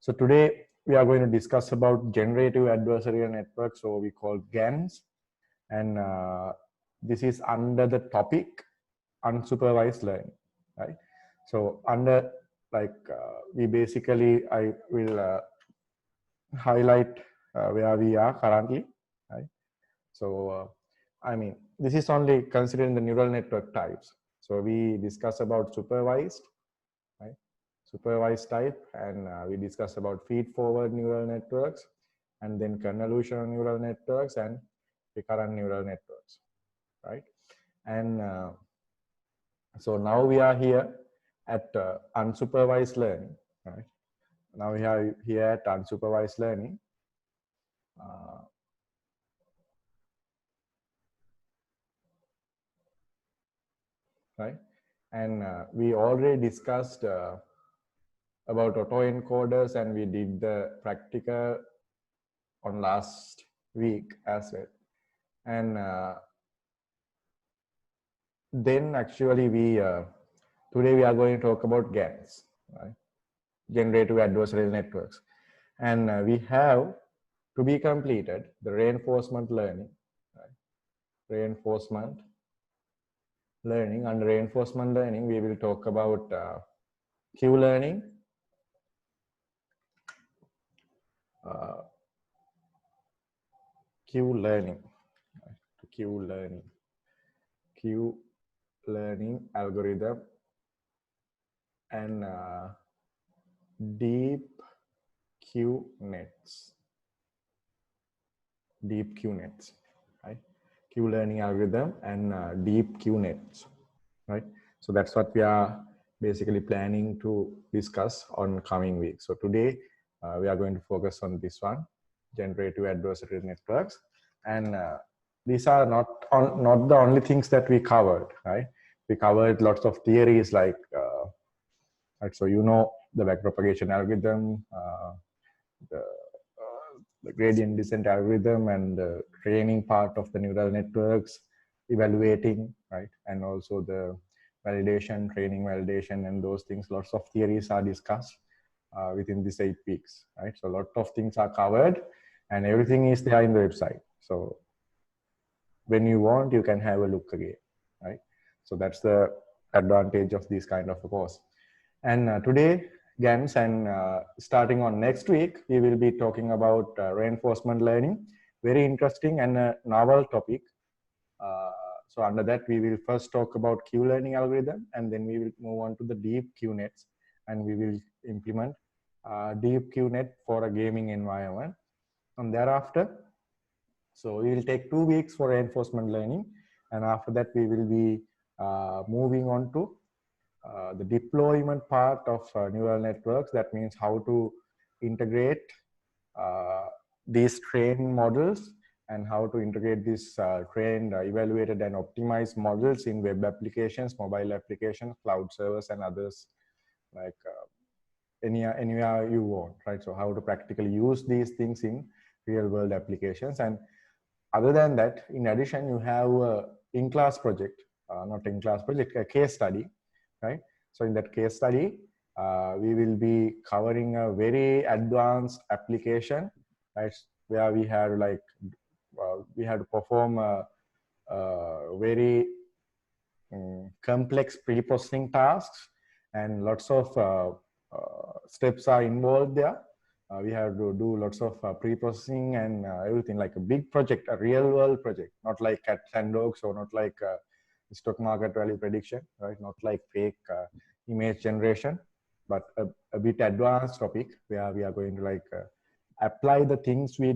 So today we are going to discuss about generative adversarial networks, so we call GANs, and this is under the topic unsupervised learning, right? So under we basically I will highlight where we are currently, right? So I mean, this is only considering the neural network types. So we discuss about supervised, right? Supervised type, and we discuss about feed-forward neural networks, and then convolutional neural networks and recurrent neural networks, right? And so now we are here at unsupervised learning, right? Now we are here at unsupervised learning. Right? And we already discussed about autoencoders, and we did the practical on last week as well. And then actually we today we are going to talk about GANs, right? Generative adversarial networks, and we have to be completed the reinforcement learning, right? Reinforcement learning. Under reinforcement learning, we will talk about Q learning, Q learning, Q learning algorithm, and deep Q nets, right? Q learning algorithm and deep Q nets, right? So that's what we are basically planning to discuss on coming week. So today we are going to focus on this one, generative adversarial networks, and these are not the only things that we covered, right? We covered lots of theories like right, so you know the backpropagation algorithm, the gradient descent algorithm, and the training part of the neural networks, evaluating, right, and also the validation, training validation, and those things. Lots of theories are discussed within these 8 weeks, right? So a lot of things are covered, and everything is there in the website. So when you want, you can have a look again, right? So that's the advantage of this kind of a course. And today, GANs, and starting on next week, we will be talking about reinforcement learning. Very interesting and a novel topic. So under that, we will first talk about Q learning algorithm, and then we will move on to the deep QNets, and we will implement deep QNet for a gaming environment. And thereafter, so we will take 2 weeks for reinforcement learning, and after that, we will be moving on to the deployment part of neural networks. That means how to integrate these trained models, and how to integrate these trained, evaluated, and optimized models in web applications, mobile applications, cloud servers, and others, like anywhere you want, right? So how to practically use these things in real world applications. And other than that, in addition, you have a in-class project, not in-class project, a case study, right? So in that case study, we will be covering a very advanced application, right? Where we have we had to perform a very complex pre-processing tasks, and lots of steps are involved there. We have to do lots of pre-processing and everything, like a big project, a real world project, not like cat and dogs, or not like stock market value prediction, right? Not like fake image generation, but a bit advanced topic where we are going to apply the things we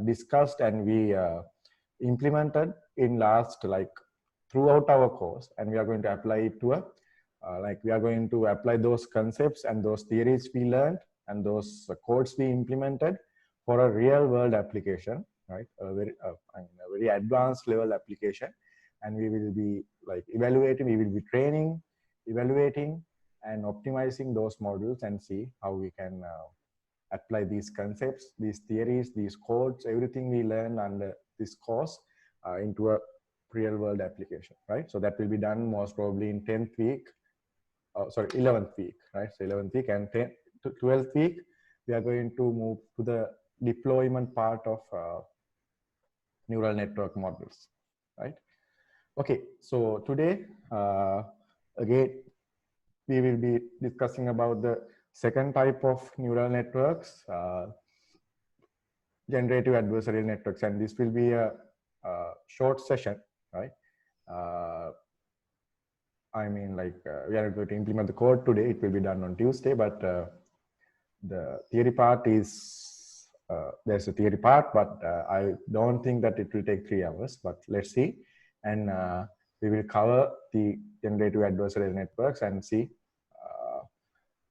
discussed and we implemented in last, throughout our course, and we are going to apply it to a we are going to apply those concepts and those theories we learned and those codes we implemented for a real world application, right? A very advanced level application. And we will be evaluating, we will be training, evaluating, and optimizing those models, and see how we can apply these concepts, these theories, these codes, everything we learn under this course into a real world application, right? So that will be done most probably in 10th week, sorry, 11th week, right? So 11th week, and 12th week, we are going to move to the deployment part of neural network models, right? Okay, so today, again, we will be discussing about the second type of neural networks, generative adversarial networks, and this will be a short session, right? I mean, like we are going to implement the code today. It will be done on Tuesday, but the theory part is there's a theory part, but I don't think that it will take 3 hours. But let's see, and we will cover the generative adversarial networks and see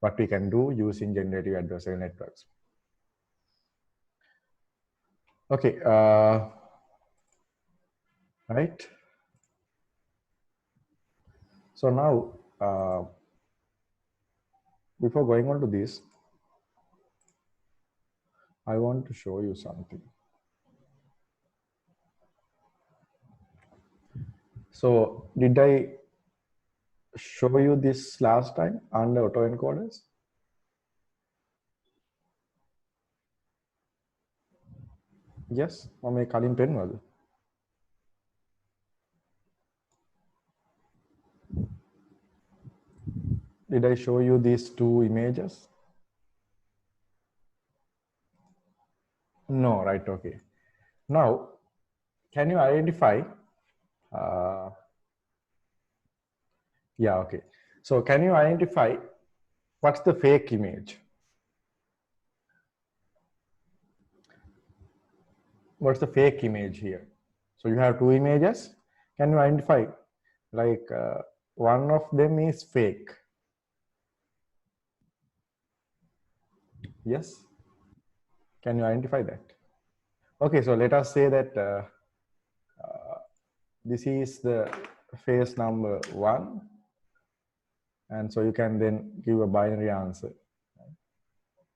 what we can do using generative adversarial networks. Okay, right. So now, before going on to this, I want to show you something. So did I show you this last time under autoencoders? Yes, මම කලින් පෙන්වද? Did I show you these two images? No, right, okay. Now, can you identify, yeah, okay. So can you identify what's the fake image? What's the fake image here? So you have two images. Can you identify, like one of them is fake? Yes? Can you identify that? Okay, so let us say that this is the face number 1, and so you can then give a binary answer.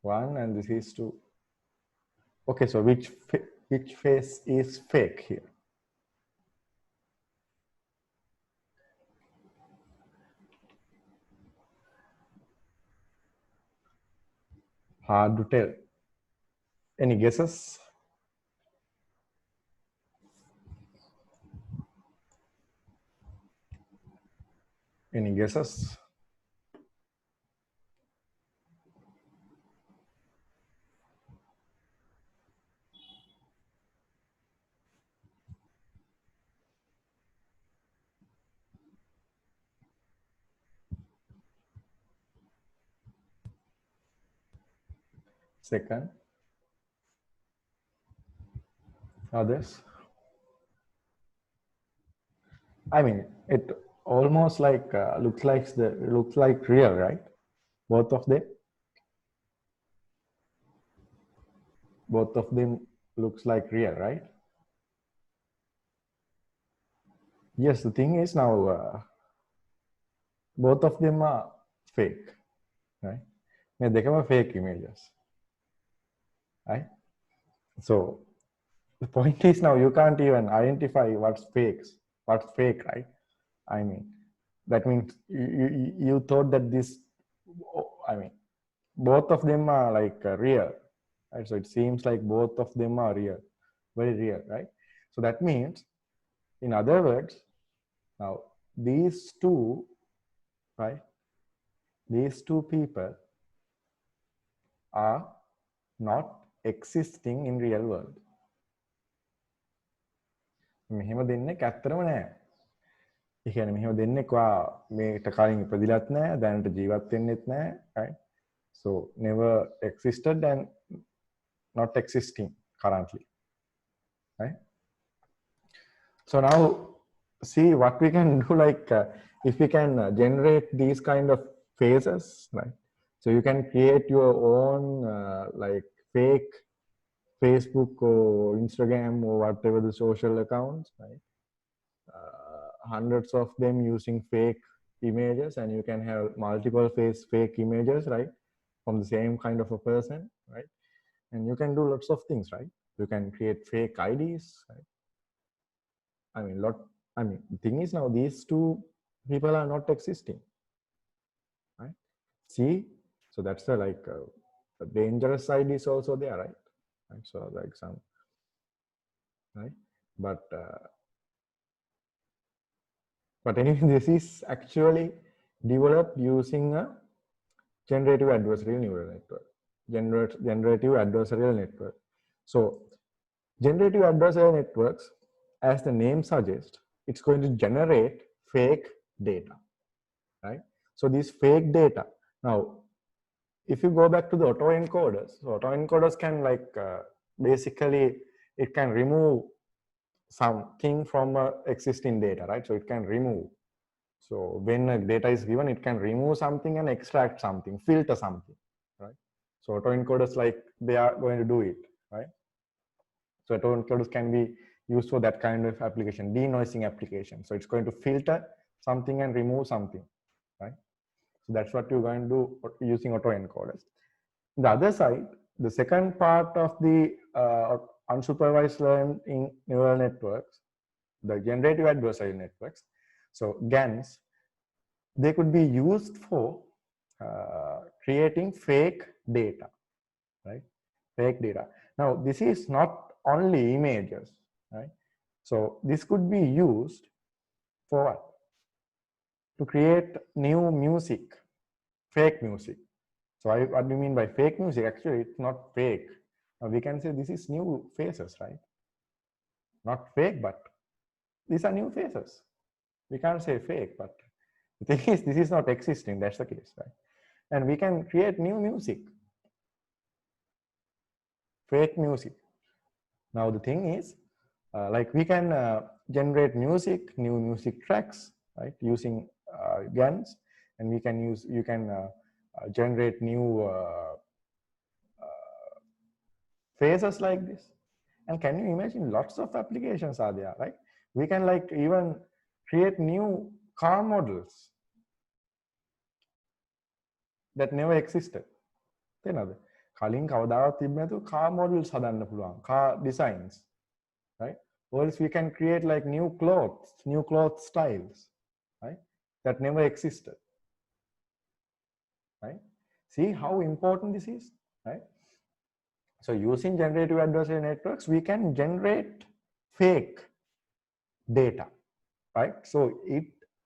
1 and this is 2. Okay, so which face is fake here? Hard to tell. Any guesses? Any guesses? Second. Others? I mean, it almost like looks like real, right? Both of them. Both of them looks like real, right? Yes, the thing is now both of them are fake, right? They become fake images, right? So the point is now you can't even identify what's fake, right? I mean, that means you thought that this, I mean, both of them are like real, right? So it seems like both of them are real, very real, right? So that means, in other words, now these two, right? These two people are not existing in real world. මෙහෙම දෙන්නෙක් ඇත්තටම නැහැ. ඒ කියන්නේ මෙහෙම දෙන්නෙක් වා මේකට කලින් ඉපදිලත් නැහැ, දැනට ජීවත් වෙන්නෙත් නැහැ, right? So never existed and not existing currently, right? So now see what we can do, like if we can generate these kind of faces, right? So you can create your own like fake Facebook or Instagram or whatever the social accounts, right? Hundreds of them using fake images, and you can have multiple fake images, right? From the same kind of a person, right? And you can do lots of things, right? You can create fake IDs, right? I mean, the thing is now these two people are not existing, right? See, So that's the the dangerous side is also there, right? So like some, right? But anyway, this is actually developed using a generative adversarial neural network. Generative adversarial network. So generative adversarial networks, as the name suggests, it's going to generate fake data, right? So these fake data. Now, if you go back to the autoencoders, so autoencoders can basically it can remove something from existing data, right? So it can remove. So when data is given, it can remove something and extract something, filter something, right? So autoencoders they are going to do it, right? So autoencoders can be used for that kind of application, denoising application. So it's going to filter something and remove something, right? So that's what you're going to do using autoencoders. The other side, the second part of the unsupervised learning neural networks, the generative adversarial networks, so GANs, they could be used for creating fake data, right? Fake data. Now, this is not only images, right? So this could be used for what? To create new music, fake music. So what do you mean by fake music? Actually, it's not fake. We can say this is new faces, right? Not fake, but these are new faces. We can't say fake, but the thing is, this is not existing. That's the case, right? And we can create new music, fake music. Now the thing is, we can generate music, new music tracks, right, using GANs, and you can generate new faces like this. And can you imagine, lots of applications are there, right? We can even create new car models that never existed. තේනවද? කලින් කවදාවත් තිබ්බ නැතුව car models හදන්න පුළුවන්, car designs, right? Or else we can create new clothes, new cloth styles, right? That never existed, right? See how important this is, right? So using generative adversarial networks, we can generate fake data, right? So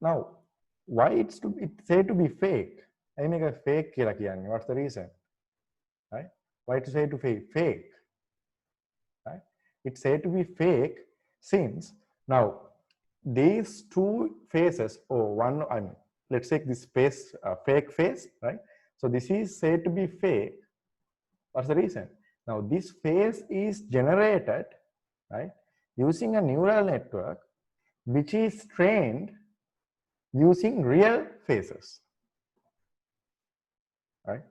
now why it's said to be fake? I make a fake කියලා කියන්නේ. What's the reason, right? Why it's said to be fake, right? It's said to be fake since now these two faces, or one, let's take this face, fake face, right? So this is said to be fake. What's the reason? Now this face is generated, right, using a neural network which is trained using real faces, right?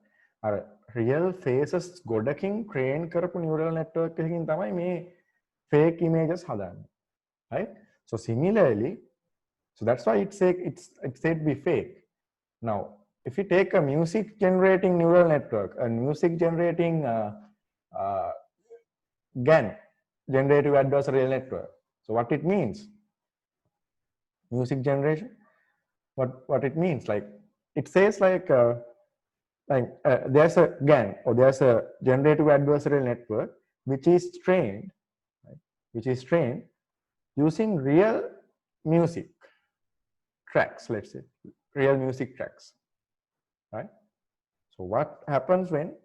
Real faces ගොඩකින් train කරපු neural network එකකින් තමයි මේ fake images හදන්නේ, right? So similarly, so that's why it's said to be fake. Now, if you take a music generating neural network, a music generating GAN, generative adversarial network. So what it means? Music generation. What it means? It says there's a GAN, or there's a generative adversarial network which is trained, right, which is trained using real music tracks. Let's say real music tracks, right? So what happens when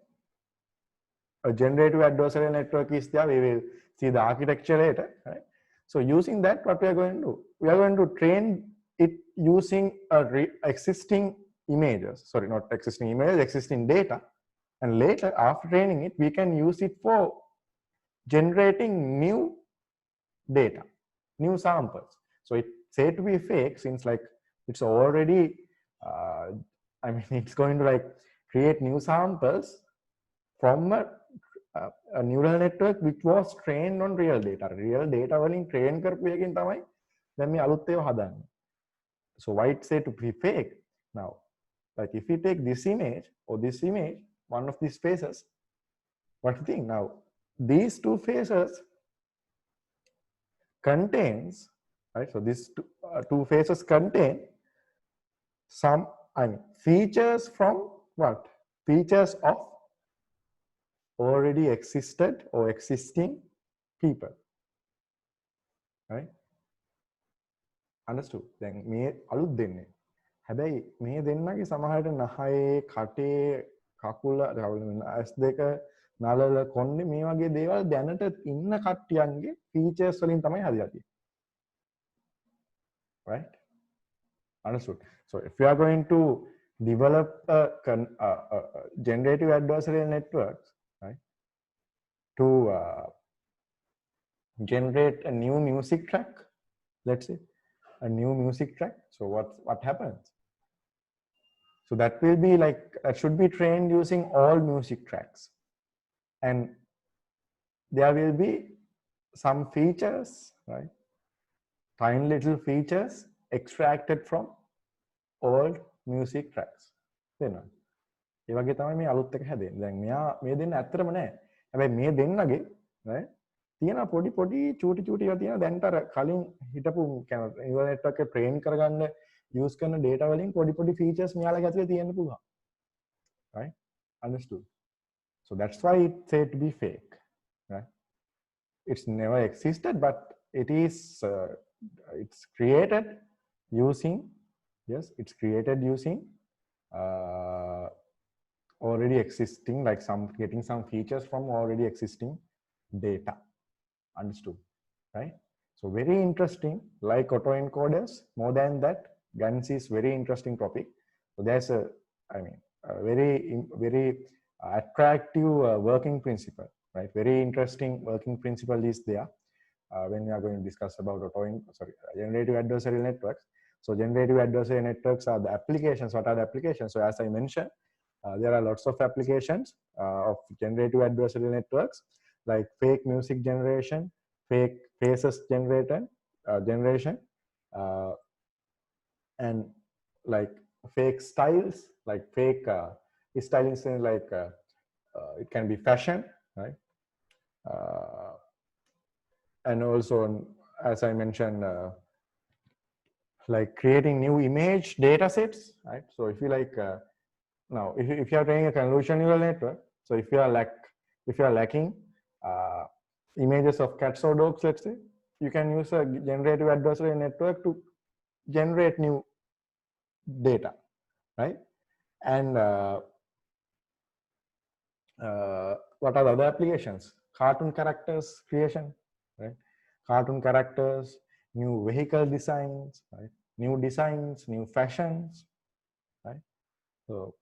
a generative adversarial network is there? We will see the architecture later, right? So using that, what we are going to do? We are going to train it using existing images. Sorry, not existing images, existing data. And later, after training it, we can use it for generating new data, new samples. So it's said to be fake since it's already, it's going to create new samples from a neural network which was trained on real data. Real data වලින් train කරපු එකකින් තමයි දැන් මේ අලුත් ඒවා හදන්නේ. So why it's said to be fake? Now, if you take this image or this image, one of these faces, what do you think? Now, these two faces contains, right? So these two faces contain some features from what? features of already existed or existing people, right? Understood? දැන් මේ අලුත් දෙන්නේ. හැබැයි මේ දෙන්නගේ සමහරට නහයේ කටේ කකුල ඇස් දෙක නලල කොණ්ඩේ මේ වගේ දේවල් දැනට ඉන්න කට්ටියන්ගේ ෆීචර්ස් වලින් තමයි හදලා තියෙන්නේ. Right? Understood? So if you are going to develop a generative adversarial networks, right, to generate a new music track, let's say a new music track, so what happens? So that will be like, that should be trained using all music tracks, and there will be some features, right, tiny little features extracted from old music tracks. තේරෙනවද? ඒ වගේ තමයි මේ අලුත් එක හැදෙන්නේ. දැන් මෙයා මේ දෙන්න ඇත්තටම නෑ. හැබැයි මේ දෙන්නගේ right තියෙන පොඩි පොඩි චූටි චූටි ඒවා තියෙන දැන්ට අර කලින් හිටපු නියුරල් නෙට්වර්ක් එක ට්‍රේන් කරගන්න යූස් කරන data වලින් පොඩි පොඩි features මෙයාලගේ ඇතුලේ තියෙන්න පුළුවන්. Right? Understood? So that's why it's said to be fake. Right? It's never existed, but it is it's created using, yes, it's created using already existing, like getting some features from already existing data. Understood? Right? So very interesting, like autoencoders. More than that, GANs is very interesting topic. So there's a, I mean, a very attractive working principle, right? Very interesting working principle is there when we are going to discuss about generative adversarial networks. So generative adversarial networks are the applications. What are the applications? So as I mentioned, there are lots of applications of generative adversarial networks, like fake music generation, fake faces generation, and like fake styles, like fake styling, like it can be fashion, right? And also, as I mentioned, like creating new image data sets, right? So if you like now, if you are training a convolutional neural network, so if you are lacking images of cats or dogs, let's say, you can use a generative adversarial network to generate new data, right? And what are the other applications? Cartoon characters creation, right? Cartoon characters, new vehicle designs, right? New designs, new fashions, right? So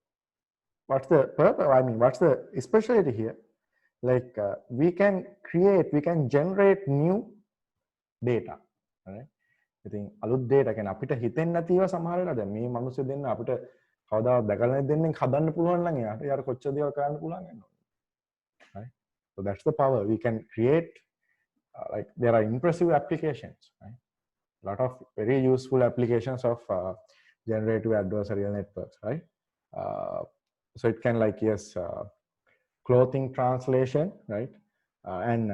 what's the purpose? I mean, what's the specialty here? Like we can generate new data, right? ඉතින් අලුත් data කියන්නේ අපිට හිතෙන්නේ නැතිව සමහර වෙලාවට දැන් මේ මිනිස්සු දෙන්න අපිට කවදාවත් දැකලා නැති දෙන්නෙන් හදන්න පුළුවන් නම් එයාට කොච්චර දේවල් කරන්න පුළුවන් වෙනවද, right? So that's the power. We can create like there are impressive applications, right? A lot of very useful applications of generative adversarial networks, right? So it can, like, yes, clothing translation, right? And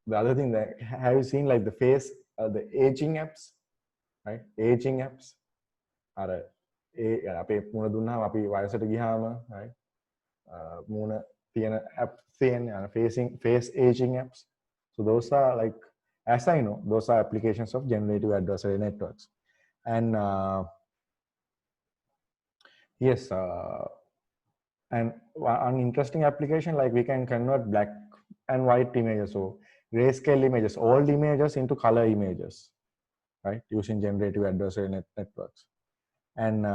the other thing, that have you seen like the face, the aging apps, right? Aging apps are අපේ මුණ දුන්නාම අපි වයසට ගියාම, right? මුණ තියෙන apps තියෙන face aging apps. So those are, like, as I know, those are applications of generative adversarial networks. And yes, and an interesting application, like we can convert black and white images, so grayscale images, old images into color images, right? Using generative adversarial networks. And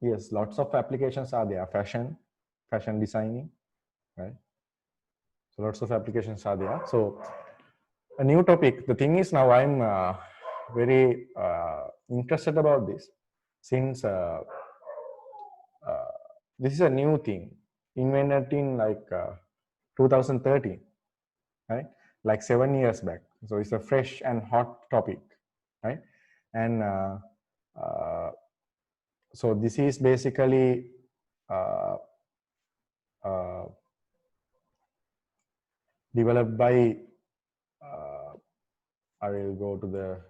yes, lots of applications are there. Fashion designing, right? So lots of applications are there. So a new topic. The thing is, now I'm very interested about this, since this is a new thing invented in like 2013, right? Like 7 years back. So it's a fresh and hot topic, right? And so this is basically developed by I will go to the,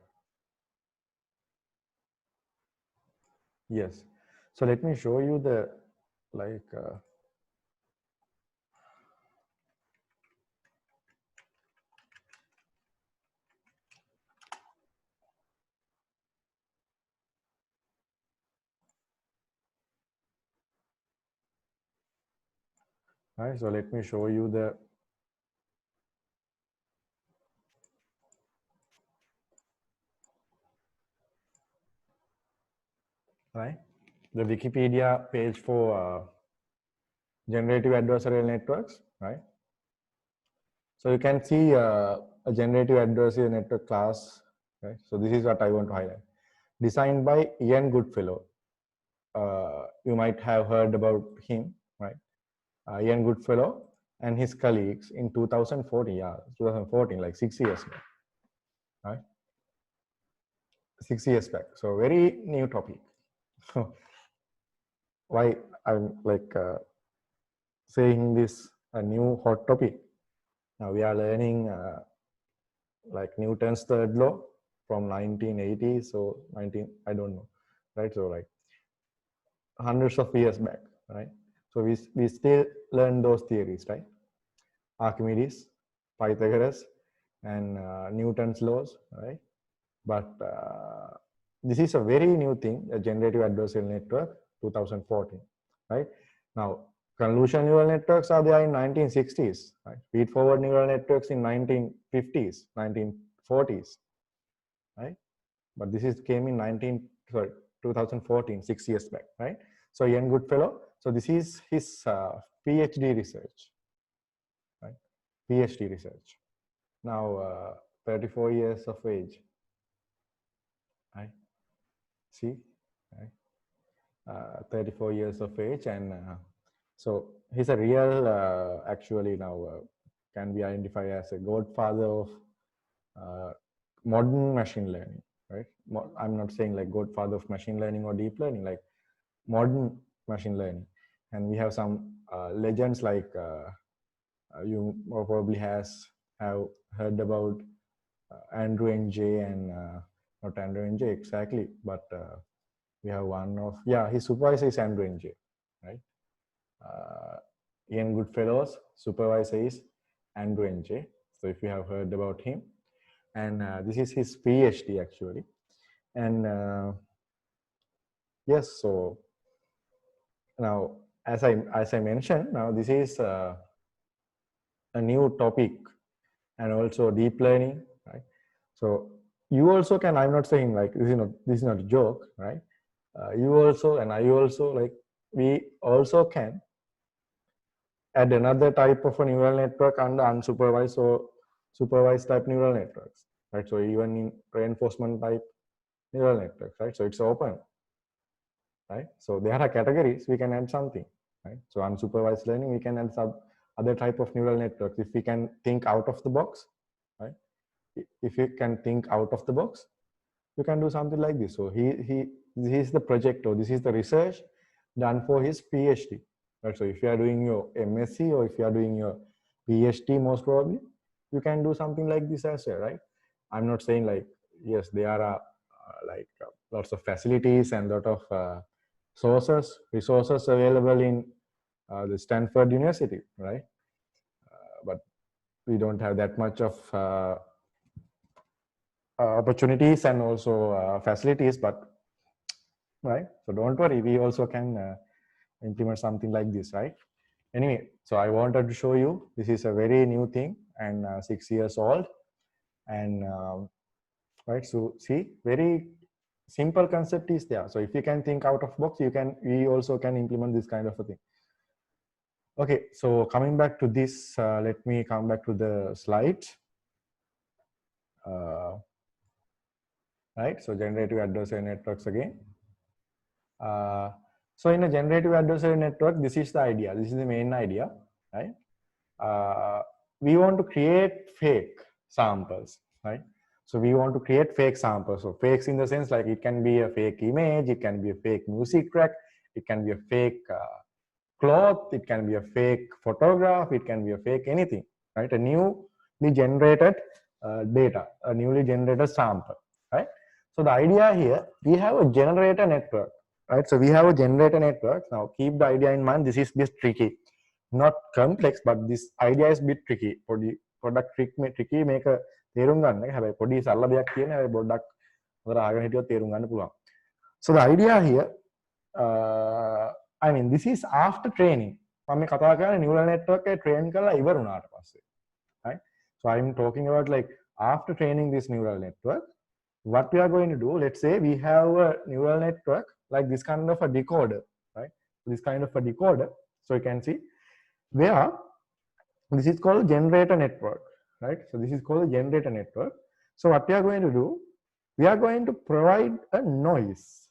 yes. So let me show you the like right. So let me show you the right the Wikipedia page for generative adversarial networks, right? So you can see a generative adversarial network class, right? So this is what I want to highlight. Designed by Ian Goodfellow. You might have heard about him, right? Ian Goodfellow and his colleagues in 2014, yeah, 2014, like 6 years back, right? 6 years back. So very new topic. So why I'm like saying this a new hot topic? Now we are learning like Newton's third law from 1980, so 19, I don't know, right? So like hundreds of years back, right? So we still learn those theories, right? Archimedes, Pythagoras, and Newton's laws, right? But this is a very new thing, a generative adversarial network, 2014, right? Now, convolutional neural networks are there in 1960s, right? Feed-forward neural networks in 1950s, 1940s, right? But this is came in 2014, 6 years back, right? So Ian Goodfellow. So this is his PhD research, right? PhD research. Now 34 years of age, right? See, right? 34 years of age, and so he's a real, actually now can be identified as a godfather of modern machine learning, right? I'm not saying like godfather of machine learning or deep learning, like modern machine learning. And we have some legends like you probably have heard about Andrew Ng and not Andrew Ng exactly, but we have one of, yeah, his supervisor is Andrew Ng, right? Ian Goodfellow's supervisor is Andrew Ng. So if you have heard about him, and this is his PhD actually. And yes, so now as I mentioned, now this is a new topic, and also deep learning, right? So you also can, I'm not saying like this is not a joke, right? You also and I also, like we also can add another type of a neural network under unsupervised or supervised type neural networks, right? So even in reinforcement type neural networks, right? So it's open, right? So there are categories, we can add something, right? So unsupervised learning, we can add some other type of neural networks if we can think out of the box, right? If you can think out of the box, you can do something like this. So this is the project, or this is the research done for his PhD, right? So if you are doing your MSc or if you are doing your PhD, most probably you can do something like this as well, right? I'm not saying like, yes, there are lots of facilities and lot of resources available in the Stanford University, right? But we don't have that much of opportunities and also facilities, but right, so don't worry, we also can implement something like this, right? Anyway, so I wanted to show you, this is a very new thing and 6 years old, and right, so see, very simple concept is there. So if you can think out of box, we also can implement this kind of a thing. Okay, so coming back to this, let me come back to the slides. Right, so generative adversarial networks again. So in a generative adversarial network, this is the idea. This is the main idea, right? We want to create fake samples, right? So we want to create fake samples. So fakes in the sense like it can be a fake image, it can be a fake music track, it can be a fake cloth, it can be a fake photograph, it can be a fake anything, right? A newly generated data, a newly generated sample, right? So the idea here, we have a generator network, right? So we have a generator network. Now keep the idea in mind. This is a bit tricky, not complex, but this idea is a bit tricky. For the product tricky make a තේරුම් ගන්න එක. හැබැයි පොඩි සරල දෙයක් කියන හැබැයි පොඩ්ඩක් හොඳට අහගෙන හිටියොත් තේරුම් ගන්න පුළුවන්. So the idea here, I mean, this is after training. මම මේ කතා කරන්නේ neural network එක train කරලා ඉවර වුණාට පස්සේ. Right? So I'm talking about like after training this neural network, what we are going to do, let's say we have a neural network like this kind of a decoder, right? This kind of a decoder. So you can see where this is called generator network, right? So this is called a generator network. So what we are going to do, we are going to provide a noise,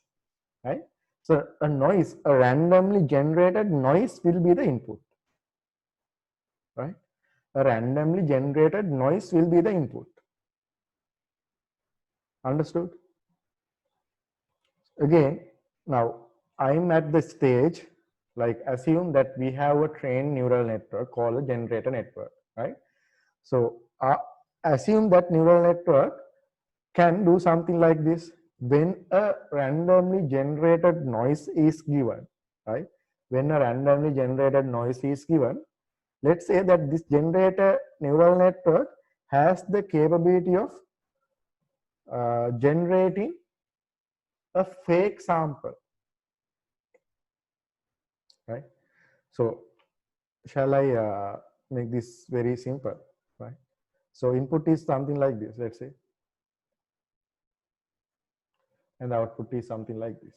right? So a noise, a randomly generated noise will be the input, right? A randomly generated noise will be the input. Understood? Again, now I'm at the stage, like assume that we have a trained neural network called a generator network, right? So assume that neural network can do something like this. When a randomly generated noise is given, right? When a randomly generated noise is given, let's say that this generator neural network has the capability of generating a fake sample, right? So shall I make this very simple, right? So input is something like this, let's say, and the output is something like this.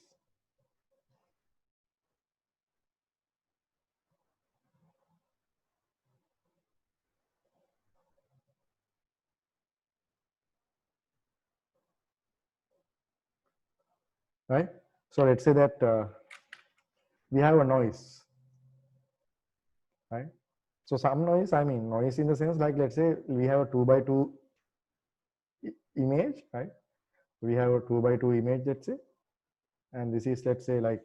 Right? So let's say that we have a noise, right? So some noise, I mean noise in the sense like, let's say we have a 2x2 image, right? We have a 2x2 image, let's say, and this is, let's say, like,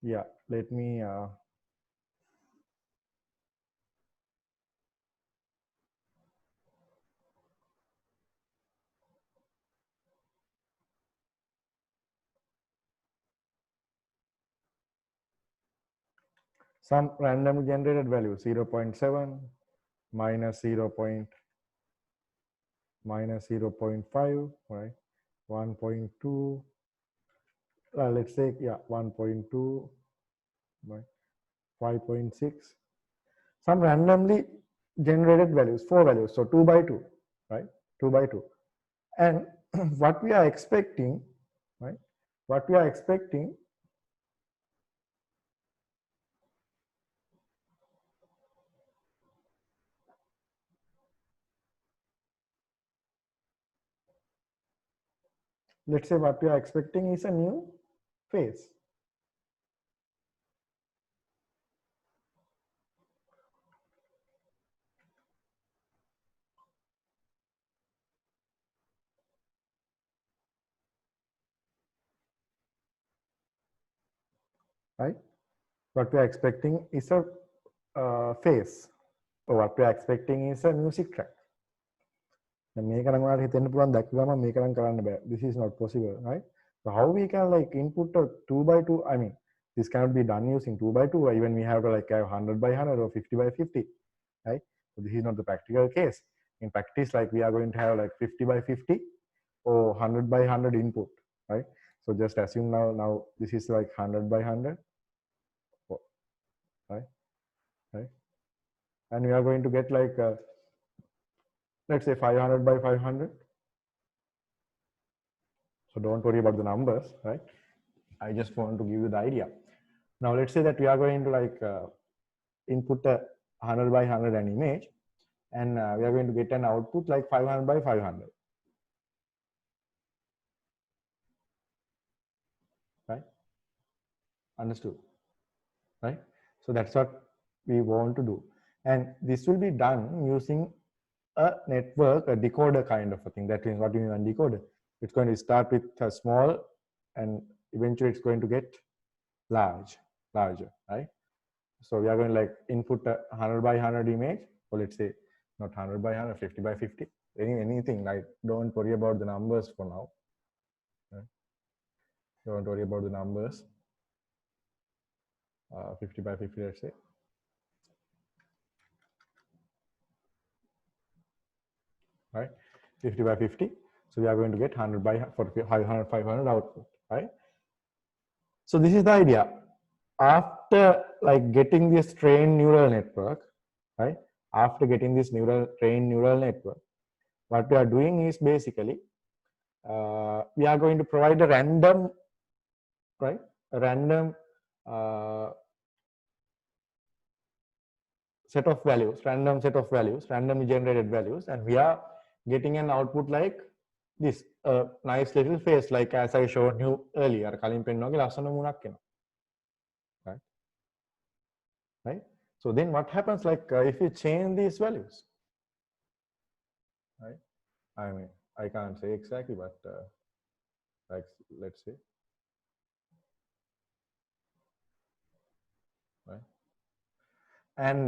yeah, let me some randomly generated value 0.7 minus 0.5, right? 1.2, let's say, yeah, 1.2, right? 5.6, some randomly generated values, 4 values, so 2x2, right? 2x2. And what we are expecting, right? What we are expecting, let's say what we are expecting is a new phase. Right? What we are expecting is a phase. Or what we are expecting is a music track. This is not possible, right? So how we can like input a 2x2? I mean, this cannot be done using 2x2, or even we have to like have 100x100 or 50x50, right? So this is not the practical case. In practice, like we are going to have like 50x50 or 100x100 input, right? So just assume now this is like 100x100, right? Right? And we are going to get like let's say 500x500. So don't worry about the numbers, right? I just want to give you the idea. Now let's say that we are going to like input a 100x100 an image, and we are going to get an output like 500x500, right? Understood, right? So that's what we want to do, and this will be done using a network, a decoder kind of a thing. That is what you mean by decoder. It's going to start with a small, and eventually it's going to get larger, right? So we are going to like input a 100x100 image, or let's say not 100x100, 50x50, anything. Like don't worry about the numbers for now. Right? Don't worry about the numbers. 50 by 50, let's say. Right, 50 by 50. So we are going to get 100 by 500, 500 output, right? So this is the idea. After like getting this trained neural network, right? After getting this trained neural network, what we are doing is basically we are going to provide a random, right? A random set of values, randomly generated values, and we are getting an output like this, a nice little face, like as I showed you earlier. Right? Right? So then what happens, like if you change these values, right? I mean, I can't say exactly, but like let's say, right? And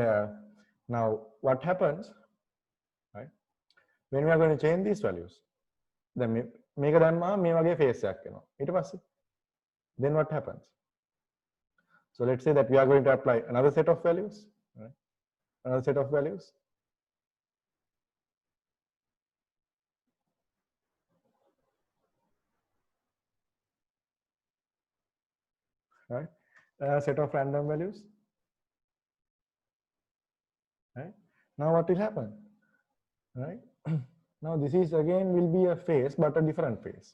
now what happens, right? When we are going to change these values, then make a face then what happens? So let's say that we are going to apply another set of values, right? Another set of values. Right? A set of random values. Right? Now what will happen? Right? Now this is again will be a face, but a different face.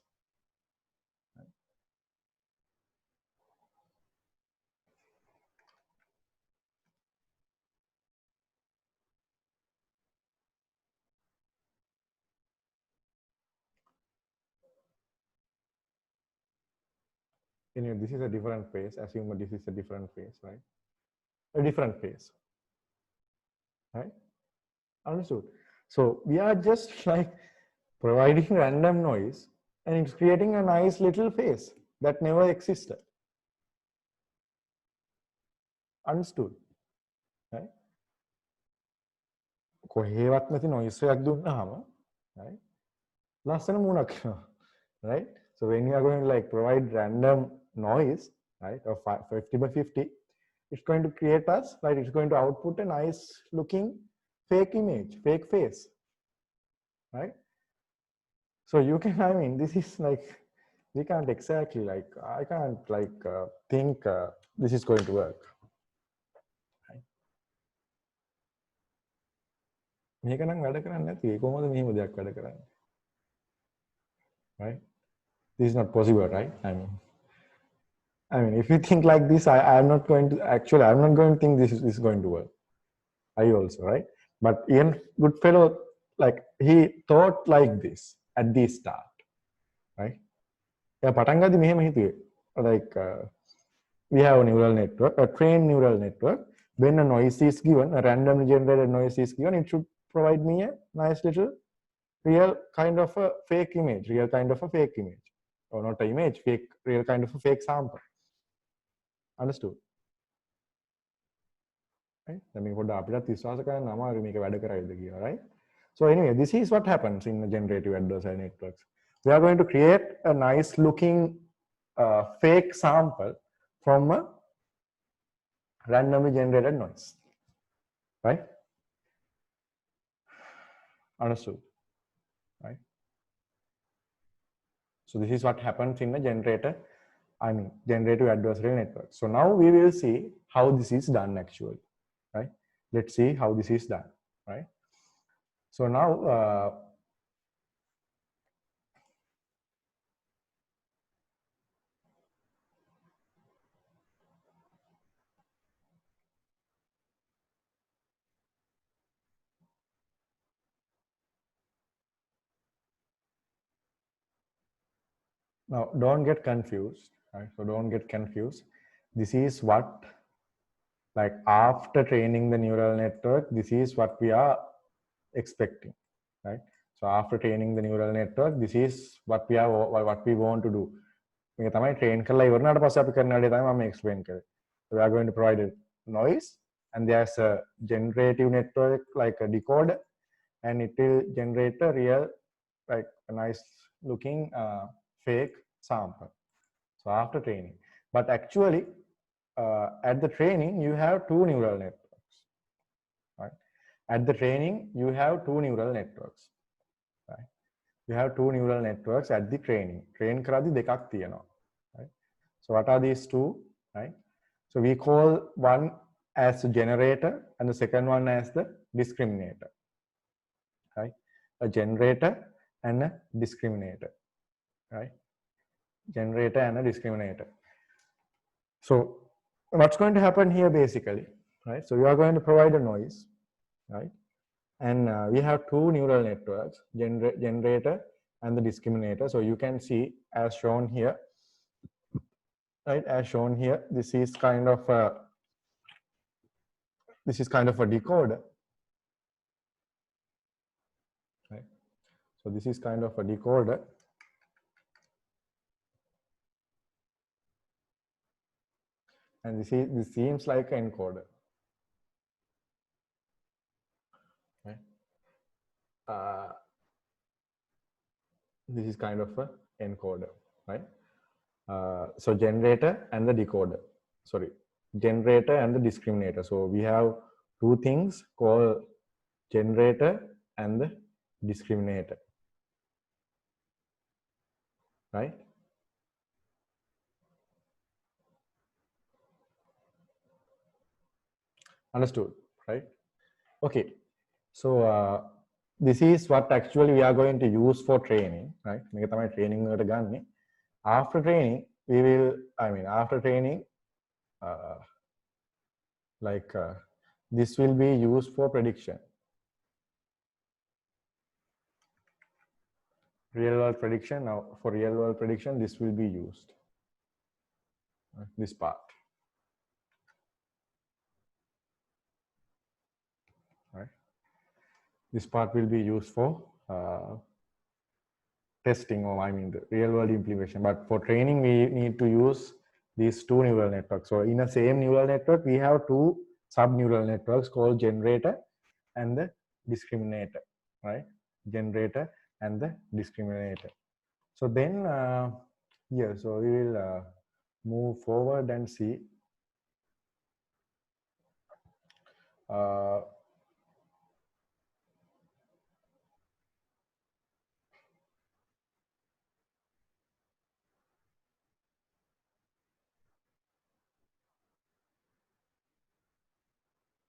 Anyway, this is a different face. Assume this is a different face, right? A different face. Right? Understood. So we are just like providing random noise and it's creating a nice little face that never existed. Understood. Right? කොහේවත් නැති noise එකක් දුන්නාම right? ලස්සන මූණක් එනවා. Right? So when you are going to like provide random noise, right, of 50 by 50, it's going to create us, right? It's going to output a nice looking fake image, fake face, right? So you can, I mean, this is like, we can't exactly like, I can't like think this is going to work. මේක නම් වැඩ කරන්නේ නැති ඒ කොහොමද මෙහෙම දෙයක් වැඩ කරන්නේ? Right? This is not possible, right? I mean, if you think like this, I'm not going to actually, I'm not going to think this is going to work. I also, right? But Ian Goodfellow, like he thought like this at the start, right? Yeah, පටන් ගද්දි මෙහෙම හිතුවේ. Like we have a neural network, a trained neural network. When a noise is given, a randomly generated noise is given, it should provide me a nice little real kind of a fake image, or not an image, fake, real kind of a fake sample. Understood? Right? Right? So anyway, this is what happens in the generative adversarial networks. We are going to create a nice looking fake sample from a randomly generated noise. Right? Understood? Right? So this is what happens in the generative adversarial network. So now we will see how this is done actually. Right? Let's see how this is done. Right? So now now don't get confused, right? So don't get confused. This is what, like after training the neural network, this is what we are expecting, right? So after training the neural network, this is what we want to do. මේක තමයි train කරලා ඉවරනාට පස්සේ අපි කරන වැඩේ තමයි මම explain කරේ. So we are going to provide a noise and there's a generative network like a decoder and it will generate a real, like a nice looking fake sample. So after training, but actually at the training you have two neural networks, right? At the training you have two neural networks, right? You have two neural networks at the training. Train කරද්දී දෙකක් තියෙනවා, right? So what are these two, right? So we call one as generator and the second one as the discriminator, right? A generator and a discriminator, right? Generator and a discriminator. So what's going to happen here basically, right? So you are going to provide a noise, right? And we have two neural networks, generator and the discriminator. So you can see as shown here, right? As shown here, this is kind of a decoder, right? So this is kind of a decoder. And this seems like an encoder, right? This is kind of a encoder, right? So generator and the decoder, sorry, generator and the discriminator. So we have two things called generator and the discriminator, right? Understood, right? Okay, so this is what actually we are going to use for training, right? Training after training we will, after training this will be used for prediction, real world prediction. Now for real world prediction this will be used, this part, right? This part will be used for testing, or the real world implementation. But for training we need to use these two neural networks. So in a same neural network we have two sub neural networks called generator and the discriminator, right? Generator and the discriminator. So then yeah, so we will move forward and see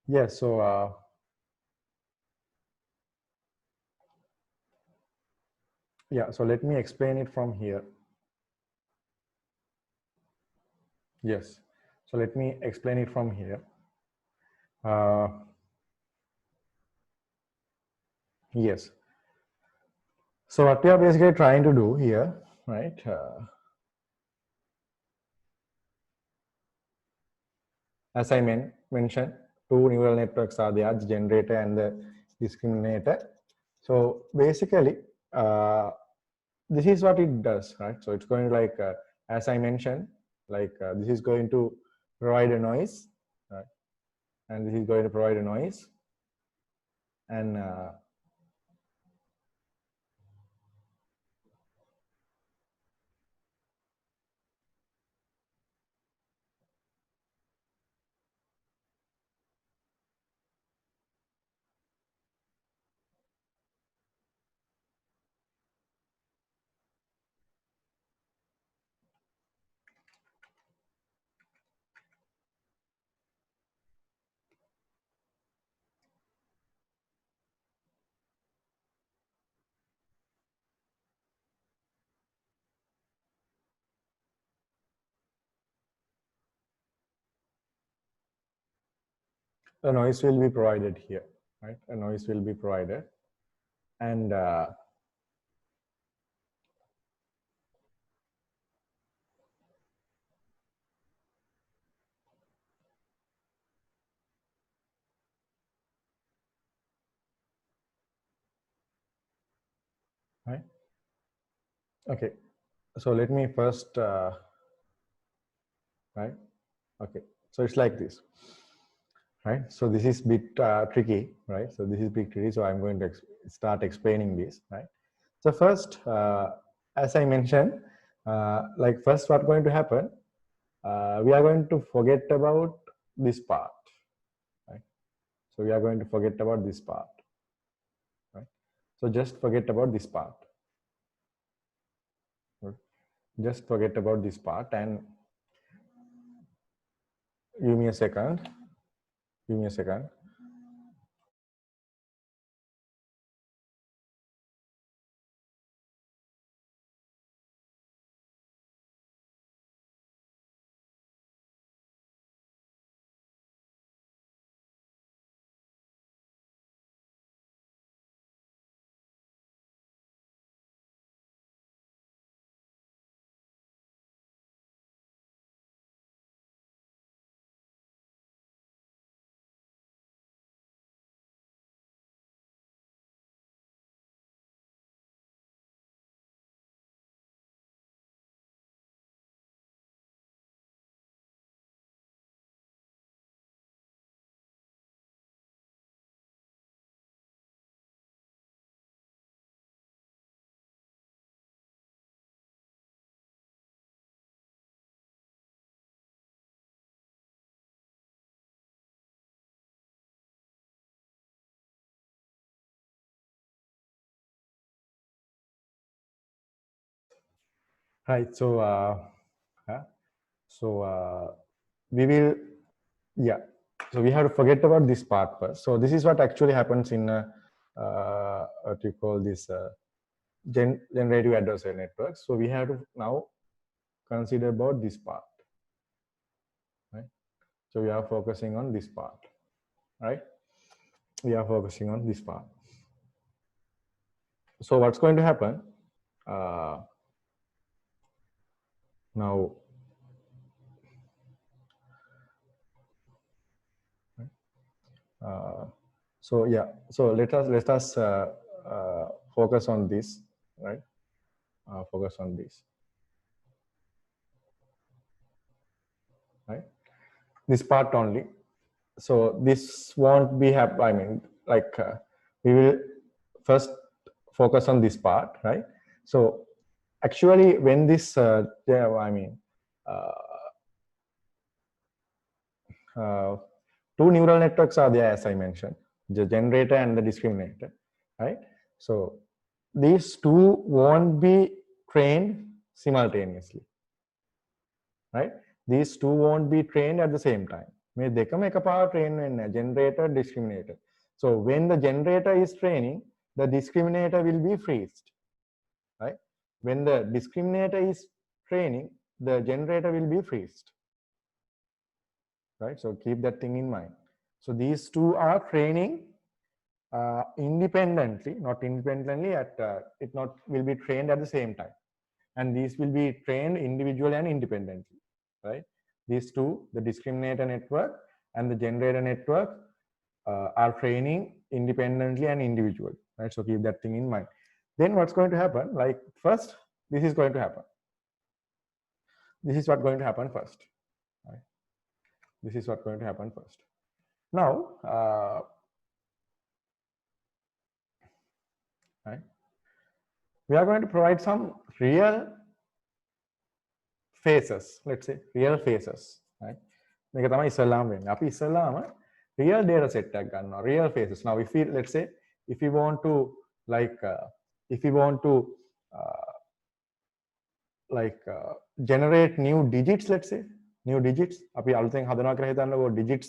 yes. So yeah, so let me explain it from here. Yes, so let me explain it from here. Yes, so what we are basically trying to do here, right? As I mentioned, two neural networks are there, the generator and the discriminator. So basically this is what it does, right? So it's going to as I mentioned, this is going to provide a noise, right? And this is going to provide a noise, and a noise will be provided here, right? A noise will be provided, and right? Okay, so let me first, right? Okay, so it's like this, right? So this is bit tricky, right? So this is bit tricky. So I'm going to start explaining this, right? So first, as I mentioned, Like first, what's going to happen? We are going to forget about this part, right? So we are going to forget about this part, right? So just forget about this part. Right? Just forget about this part and give me a second. Give me a second. Right. So, we will, yeah. So we have to forget about this part first. So this is what actually happens in what you call this generative adversarial networks. So we have to now consider about this part, right? So we are focusing on this part, right? We are focusing on this part. So what's going to happen now? So yeah, so let us focus on this, right? Focus on this, right? This part only. So this won't be happen. I mean, like we will first focus on this part, right? So actually, when this, yeah, I mean, two neural networks are there, as I mentioned, the generator and the discriminator, right? So these two won't be trained simultaneously, right? These two won't be trained at the same time. මේ දෙකම එකපාරට train වෙන්නේ generator discriminator. So when the generator is training, the discriminator will be freezed, right? When the discriminator is training, the generator will be freezed, right? So keep that thing in mind. So these two are training independently, not independently at it not will be trained at the same time, and these will be trained individually and independently, right? These two, the discriminator network and the generator network, are training independently and individually, right? So keep that thing in mind. Then what's going to happen? Like first, this is going to happen. This is what's going to happen first, right? This is what's going to happen first. Now, right? We are going to provide some real faces, let's say real faces, right? මේක තමයි ඉස්සල්ලාම වෙන්නේ. අපි ඉස්සල්ලාම real data set එකක් ගන්නවා, real faces. Now if we, let's say, if we want to like if we want to uh, generate new digits, let's say new digits, අපි අලුතෙන් හදනවා කියලා හිතන්නකෝ digits.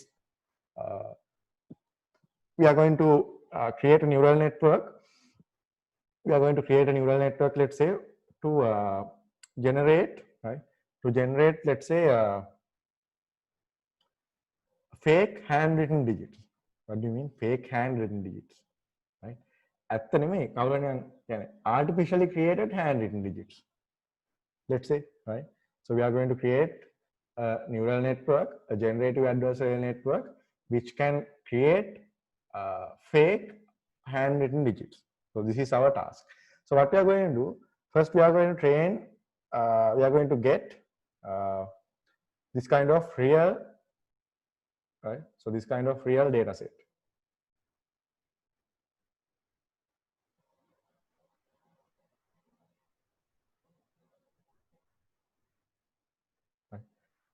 We are going to create a neural network. We are going to create a neural network, let's say, to generate, right? To generate, let's say, fake handwritten digits. What do you mean fake handwritten digits, right? ඇත්ත නෙමෙයි කවුරුහරි කියන්නේ artificially created handwritten digits, let's say, right? So we are going to create a neural network, a generative adversarial network, which can create fake handwritten digits. So this is our task. So what we are going to do, first we are going to train, we are going to get this kind of real, right? So this kind of real data set.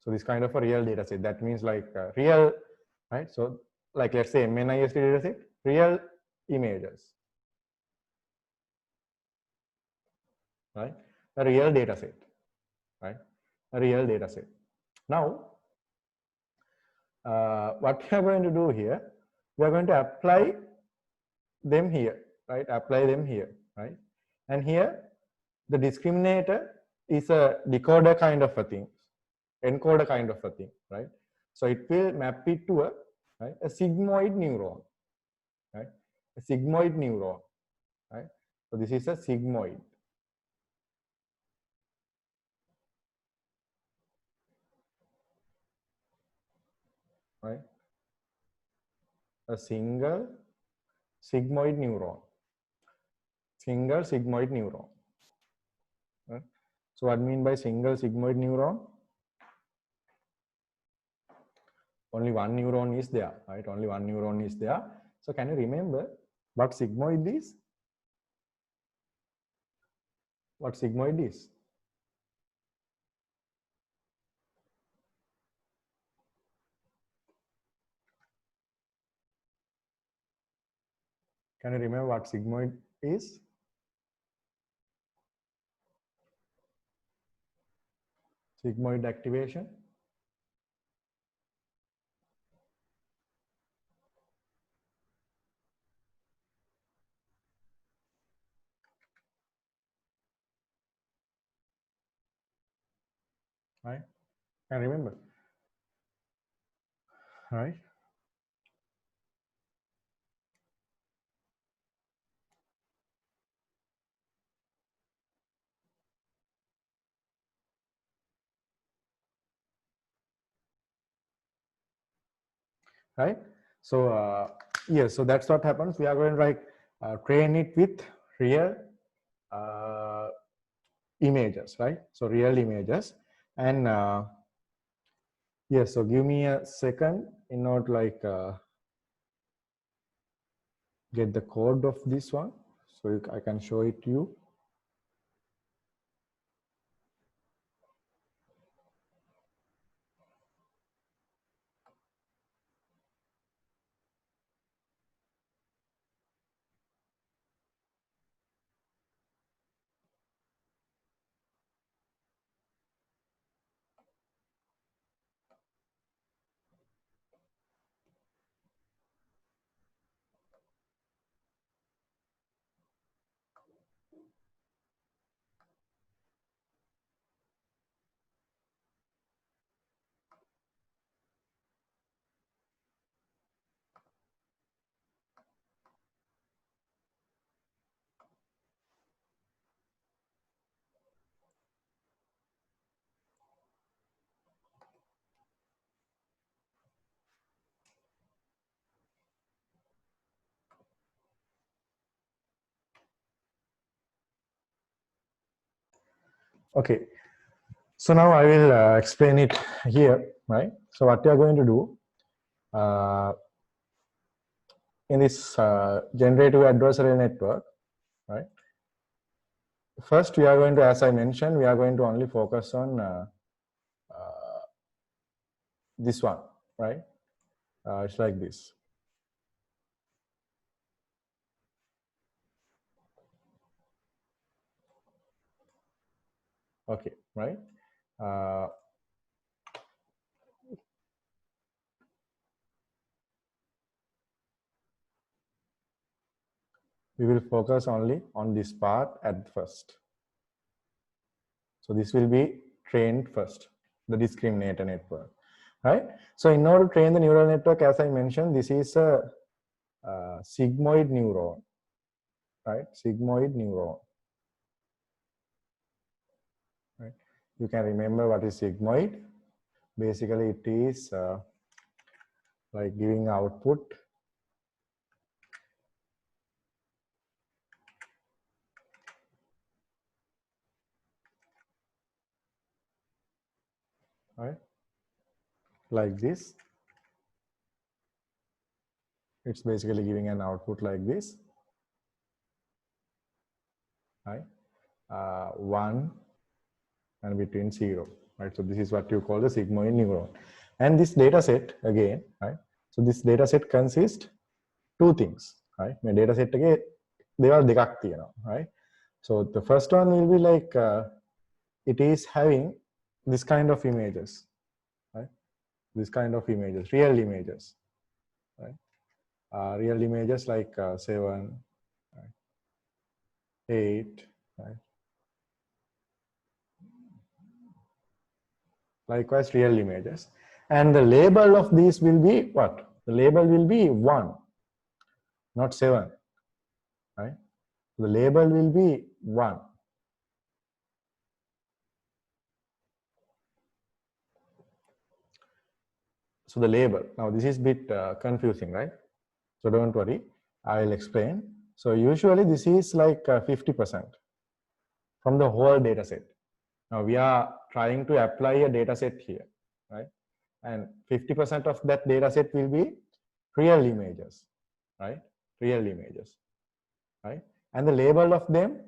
So this kind of a real data set, that means like real, right? So like let's say MNIST data set, real images, right? A real data set, right? A real data set. Now, what we are going to do here, we are going to apply them here, right? Apply them here, right? And here, the discriminator is a decoder kind of a thing, encoder kind of a thing, right? So it will map it to a, right, a sigmoid neuron, right? A sigmoid neuron, right? So this is a sigmoid, right? A single sigmoid neuron, single sigmoid neuron. Right? So what I mean by single sigmoid neuron? Only one neuron is there, right? Only one neuron is there. So can you remember what sigmoid is? What sigmoid is? Can you remember what sigmoid is? Sigmoid activation. Right? Can you remember? Right? Right? So yes, so that's what happens. We are going to like train it with real images, right? So real images. And yes, so give me a second in order to like get the code of this one, so I can show it to you. Okay, so now I will explain it here, right? So what we are going to do in this generative adversarial network, right? First, we are going to, as I mentioned, we are going to only focus on this one, right? It's like this. Okay, right? We will focus only on this part at first. So this will be trained first, the discriminator network, right? So in order to train the neural network, as I mentioned, this is a sigmoid neuron, right? Sigmoid neuron, right? You can remember what is sigmoid. Basically, it is like giving output right, like this. It's basically giving an output like this, right? 1 and between 0, right? So this is what you call the sigmoid neuron. And this data set again, right? So this data set consists two things, right? My data set again, they are දෙකක් තියෙනවා, right? So the first one will be like it is having this kind of images, right? This kind of images, real images, right? Real images like 7, right? 8, right? Likewise, real images. And the label of these will be what? The label will be 1, not 7, right? The label will be 1. So the label, now this is a bit confusing, right? So don't worry, I will explain. So usually this is like 50% from the whole data set. Now we are trying to apply a data set here, right? And 50% of that data set will be real images, right? Real images, right? And the label of them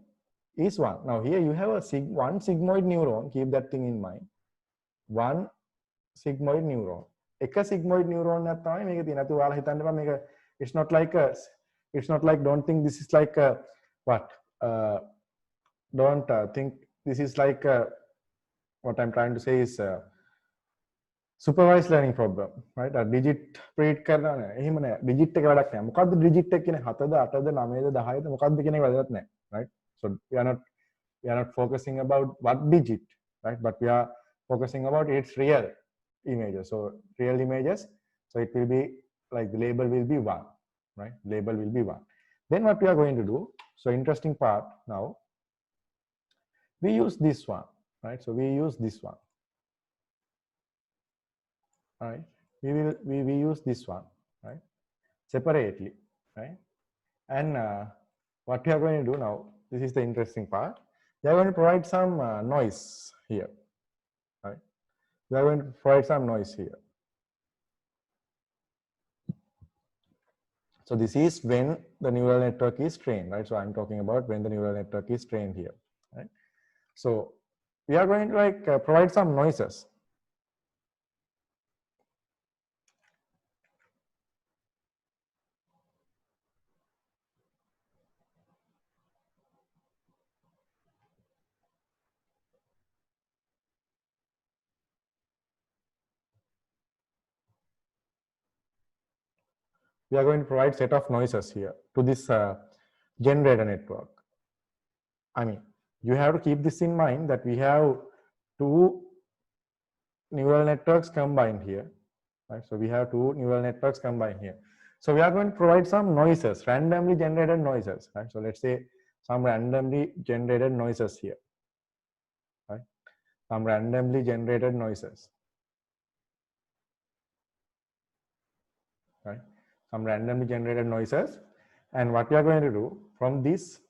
is 1. Now here you have one sigmoid neuron, keep that thing in mind. One sigmoid neuron. එක sigmoid neuron එකක් තමයි මේක තියෙන. අතු ඔයාලා හිතන්න බෑ මේක it's not like don't think this is like what don't think this is like what I'm trying to say is supervised learning problem, right? digit predict කරනවා නෑ. එහෙම නෑ. digit එක වැඩක් නෑ. මොකද්ද digit එක කියන්නේ 7ද 8ද 9ද 10ද මොකද්ද කියන එක වැදගත් නෑ, right? So we are not focusing about what digit, right? But we are focusing about its real images. So real images, so it will be like the label will be 1, right? Label will be 1. Then what we are going to do, so interesting part now, we use this one, right? So we use this one, right? We use this one, right? Separately, right? And what we are going to do now, this is the interesting part. We are going to provide some noise here, right? We are going to provide some noise here. So this is when the neural network is trained, right? So I'm talking about when the neural network is trained here, right? So we are going to like provide some noises. We are going to provide set of noises here to this generator network. I mean, you have to keep this in mind that we have two neural networks combined here, right? So we have two neural networks combined here. So we are going to provide some noises, randomly generated noises, right? So let's say some randomly generated noises here, right? Some randomly generated noises, right? Some randomly generated noises. And what we are going to do from these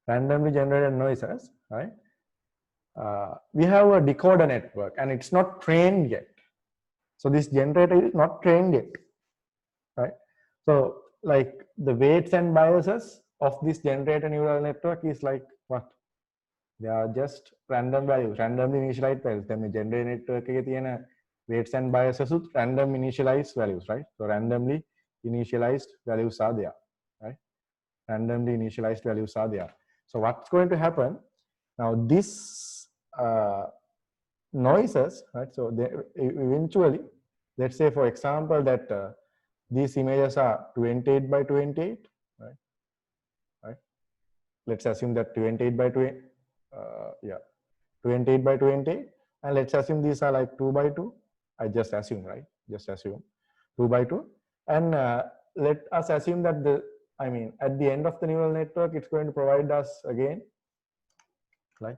randomly generated noises, right? We have a decoder network and it's not trained yet. So this generator is not trained yet, right? So like the weights and biases of this generator neural network is like what? They are just random values, randomly initialized values. Then the generator network එකේ තියෙන weights and biases with random initialized values, right? So randomly initialized values are there, right? Randomly initialized values are there. So what's going to happen now? This noises, right? So they eventually, let's say for example that these images are 28 by 28, right? Right. Let's assume that 28 by 20, yeah, 28 by 20, and let's assume these are like 2 by 2. I just assume, right? Just assume 2 by 2, and let us assume that at the end of the neural network, it's going to provide us again, like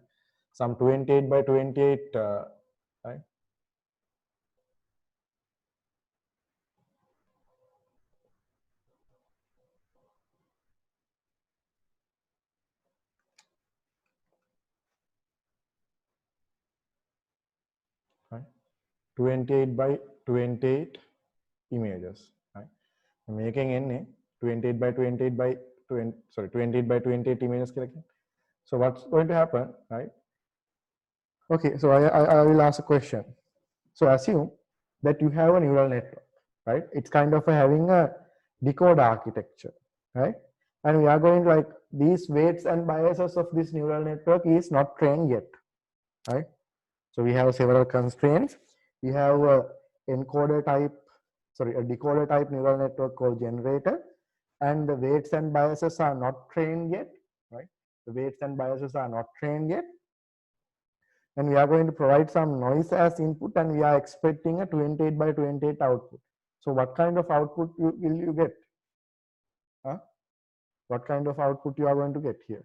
some 28 by 28, right? Right? 28 by 28 images, right? Making n 28 by 28 by 20, sorry, 28 by 28 images collection. So what's going to happen, right? Okay, so I will ask a question. So assume that you have a neural network, right? It's kind of having a decoder architecture, right? And we are going like these weights and biases of this neural network is not trained yet, right? So we have several constraints. We have a encoder type, sorry, a decoder type neural network called generator, and the weights and biases are not trained yet, right? The weights and biases are not trained yet, and we are going to provide some noise as input, and we are expecting a 28 by 28 output. So what kind of output will you get? Huh? What kind of output you are going to get here?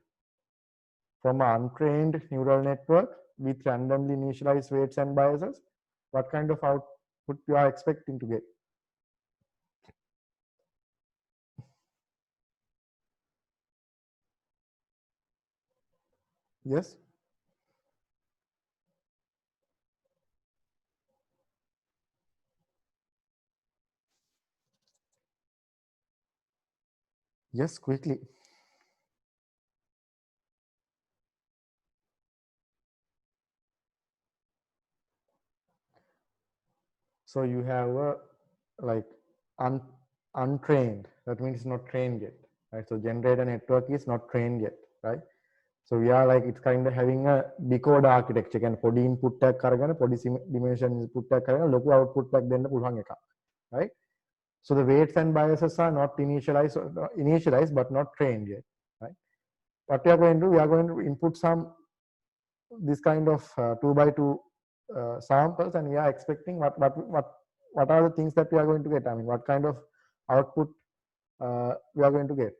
From an untrained neural network with randomly initialized weights and biases, what kind of output you are expecting to get? Yes? Yes, quickly. So you have a like un, untrained, that means it's not trained yet, right? So generator network is not trained yet, right? So we are like, it's kind of having a decoder architecture. Can podi input එකක් අරගෙන podi dimension input එකක් අරගෙන ලොකු output එකක් දෙන්න පුළුවන් එකක්, right? So the weights and biases are not initialized but not trained yet, right? What we are going to do, we are going to input some this kind of 2 by 2 samples, and we are expecting what are the things that we are going to get. I mean, what kind of output we are going to get.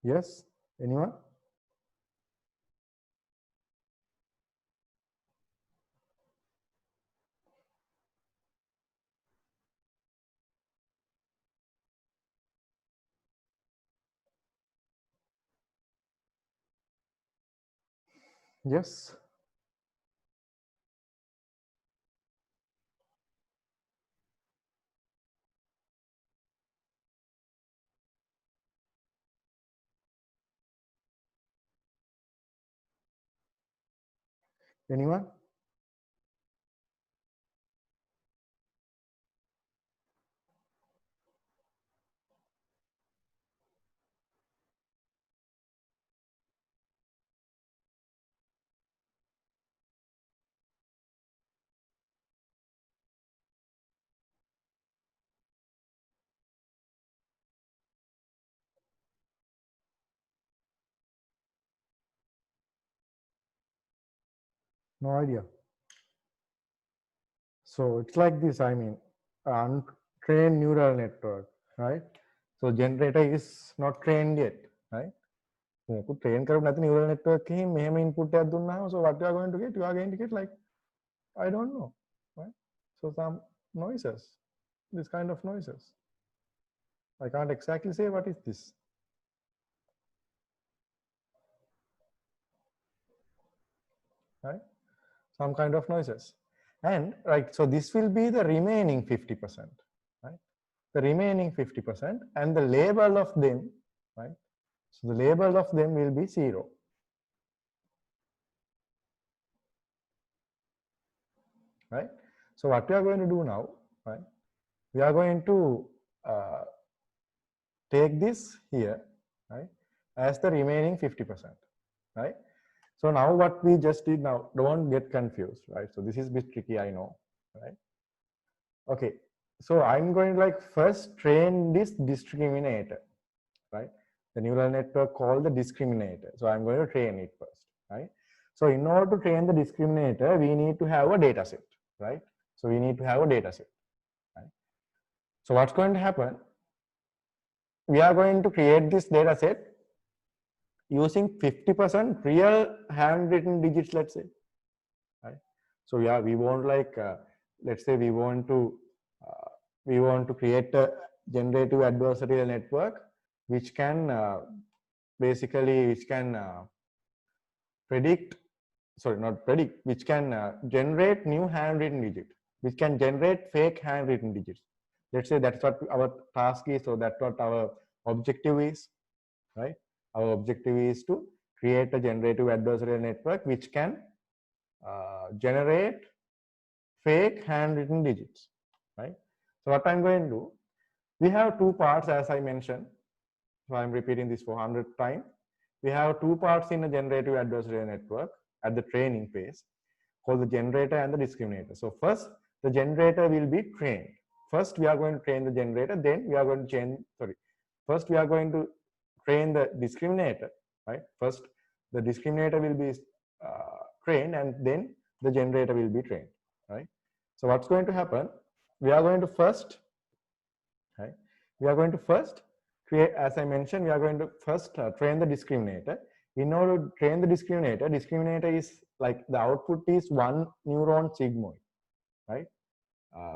Yes, anyone? Yes. Anyone? No idea. So it's like this, I mean, untrained neural network, right? So generator is not trained yet, right? Train කරපු නැති neural network එකකින් මෙහෙම input එකක් දුන්නාම, so what you are going to get? You are going to get like, I don't know, right? So some noises, this kind of noises. I can't exactly say what is this, right? Some kind of noises. And right, so this will be the remaining 50%, right? The remaining 50%, and the label of them, right? So the label of them will be 0. Right? So what we are going to do now, right? We are going to take this here, right, as the remaining 50%, right? So now what we just did now, don't get confused, right? So this is a bit tricky, I know, right? Okay, so I'm going to like first train this discriminator, right? The neural network called the discriminator. So I'm going to train it first, right? So in order to train the discriminator, we need to have a data set, right? So we need to have a data set, right? So what's going to happen? We are going to create this data set using 50% real handwritten digits, let's say, right? So yeah, we want like, let's say we want to create a generative adversarial network which can basically, which can predict, sorry, not predict, which can generate new handwritten digits, which can generate fake handwritten digits. Let's say that's what our task is, so that's what our objective is, right? Our objective is to create a generative adversarial network which can generate fake handwritten digits, right? So what I'm going to do, we have two parts as I mentioned. So I'm repeating this 400 times. We have two parts in a generative adversarial network at the training phase, called the generator and the discriminator. So first, the generator will be trained. First, we are going to train the generator, then we are going to first we are going to train the discriminator, right? First, the discriminator will be trained and then the generator will be trained, right? So what's going to happen? We are going to first, right? We are going to first create, as I mentioned, we are going to first train the discriminator. In order to train the discriminator is like the output is one neuron sigmoid, right?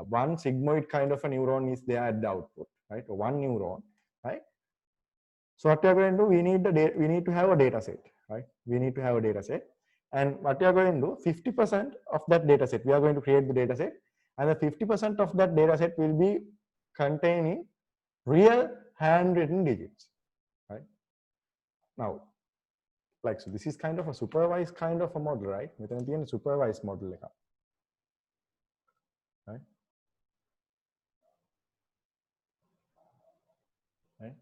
One sigmoid kind of a neuron is there at the output, right? One neuron, right? So what we are going to do, we need to have a data set, right? We need to have a data set. And what we are going to do, 50% of that data set, we are going to create the data set, and the 50% of that data set will be containing real handwritten digits, right? Now, like, so this is kind of a supervised kind of a model, right? Metan තියෙන supervised model එක, right? Right?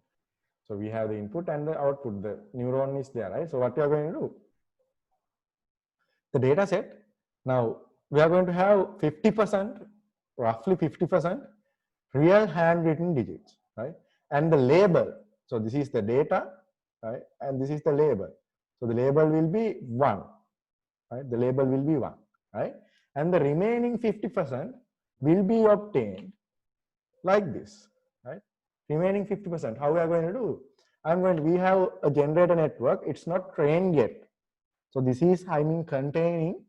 So we have the input and the output, the neuron is there, right? So what we are going to do, the data set, now we are going to have 50%, roughly 50% real handwritten digits, right? And the label, so this is the data, right? And this is the label. So the label will be 1, right? The label will be 1, right? And the remaining 50% will be obtained like this, right? Remaining 50%, how we are going to do? We have a generator network, it's not trained yet. So this is, containing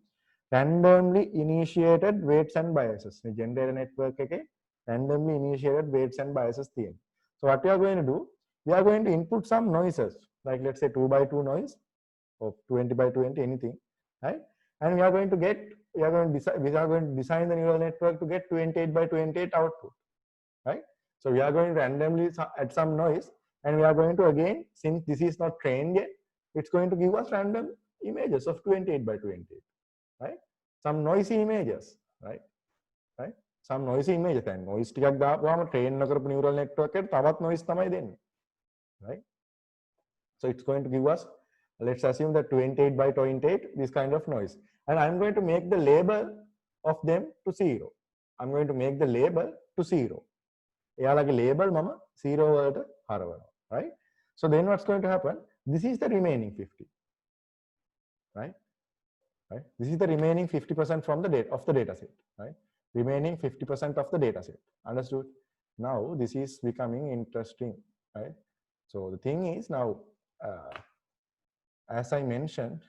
randomly initiated weights and biases. The generator network randomly initiated weights and biases. So what we are going to do, we are going to input some noises, like let's say 2 by 2 noise or 20 by 20, anything, right? And we are going to design the neural network to get 28 by 28 output, right? So we are going to randomly add some noise, and we are going to, again, since this is not trained yet, it's going to give us random images of 28 by 28, right? Some noisy images, right? Right? Some noisy images. And noise ටිකක් දාපුවාම train කරපු neural network එකට තවත් noise තමයි දෙන්නේ, right? So it's going to give us, let's assume that 28 by 28, this kind of noise. And I'm going to make the label of them to 0. I'm going to make the label to 0. එයාලගේ label මම 0 වලට හරවනවා, right? So then what's going to happen? This is the remaining 50, right? Right? This is the remaining 50% from the data set, right? Remaining 50% of the data set. Understood? Now this is becoming interesting, right? So the thing is now, as I mentioned,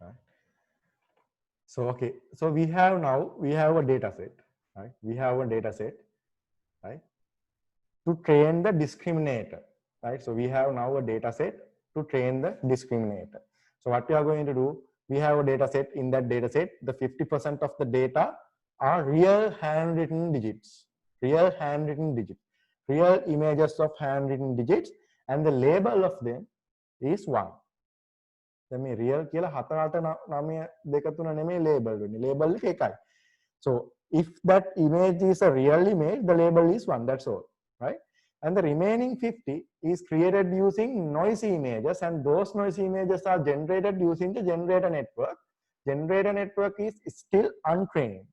right? So okay, so we have a data set, right? We have a data set, right? To train the discriminator, right? So we have now a data set to train the discriminator. So what we are going to do, we have a data set. In that data set, the 50% of the data are real handwritten digits, real images of handwritten digits, and the label of them is 1. දැන් මේ real කියලා 4 8 9 2 3 නෙමෙයි label වෙන්නේ. Label එක එකයි. So if that image is a real image, the label is 1. That's all, right? And the remaining 50 is created using noisy images, and those noisy images are generated using the generator network. Generator network is still untrained,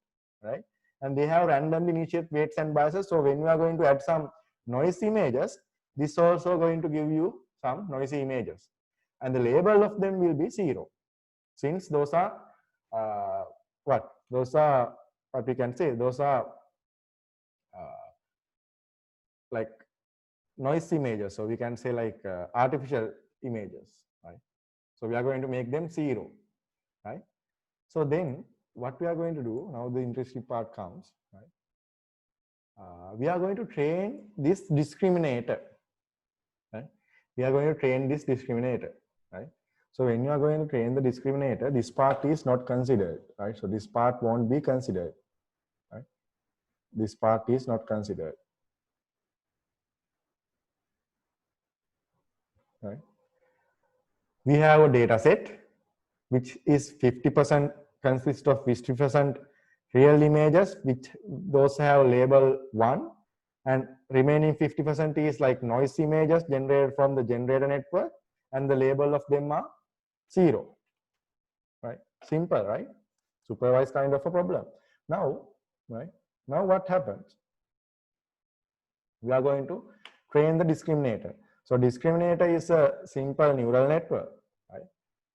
right? And they have randomly initiated weights and biases. So when you are going to add some noisy images, this also going to give you some noisy images, and the label of them will be 0, since those are what we can say, those are like noise images, so we can say like artificial images, right? So we are going to make them 0, right? So then what we are going to do now, the interesting part comes, right? We are going to train this discriminator, right? We are going to train this discriminator, right? So when you are going to train the discriminator, this part is not considered, right? So this part won't be considered, right? This part is not considered, right? We have a data set which is 50% consists of 50% real images, which those have label 1, and remaining 50% is like noise images generated from the generator network, and the label of them are 0, right? Simple, right? Supervised kind of a problem. Now, right? Now what happens? We are going to train the discriminator. So discriminator is a simple neural network, right?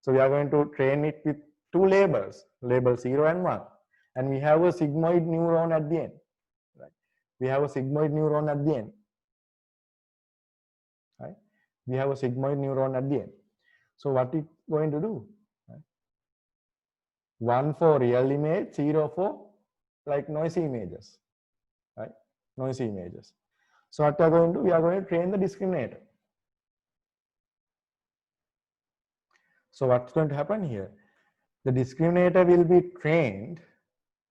So we are going to train it with two labels, label 0 and 1. And we have a sigmoid neuron at the end, right? We have a sigmoid neuron at the end, right? We have a sigmoid neuron at the end. So what it's going to do? Right? 1 for real image, 0 for like noisy images, right? Noisy images. So what we are going to do? We are going to train the discriminator. So what's going to happen here? The discriminator will be trained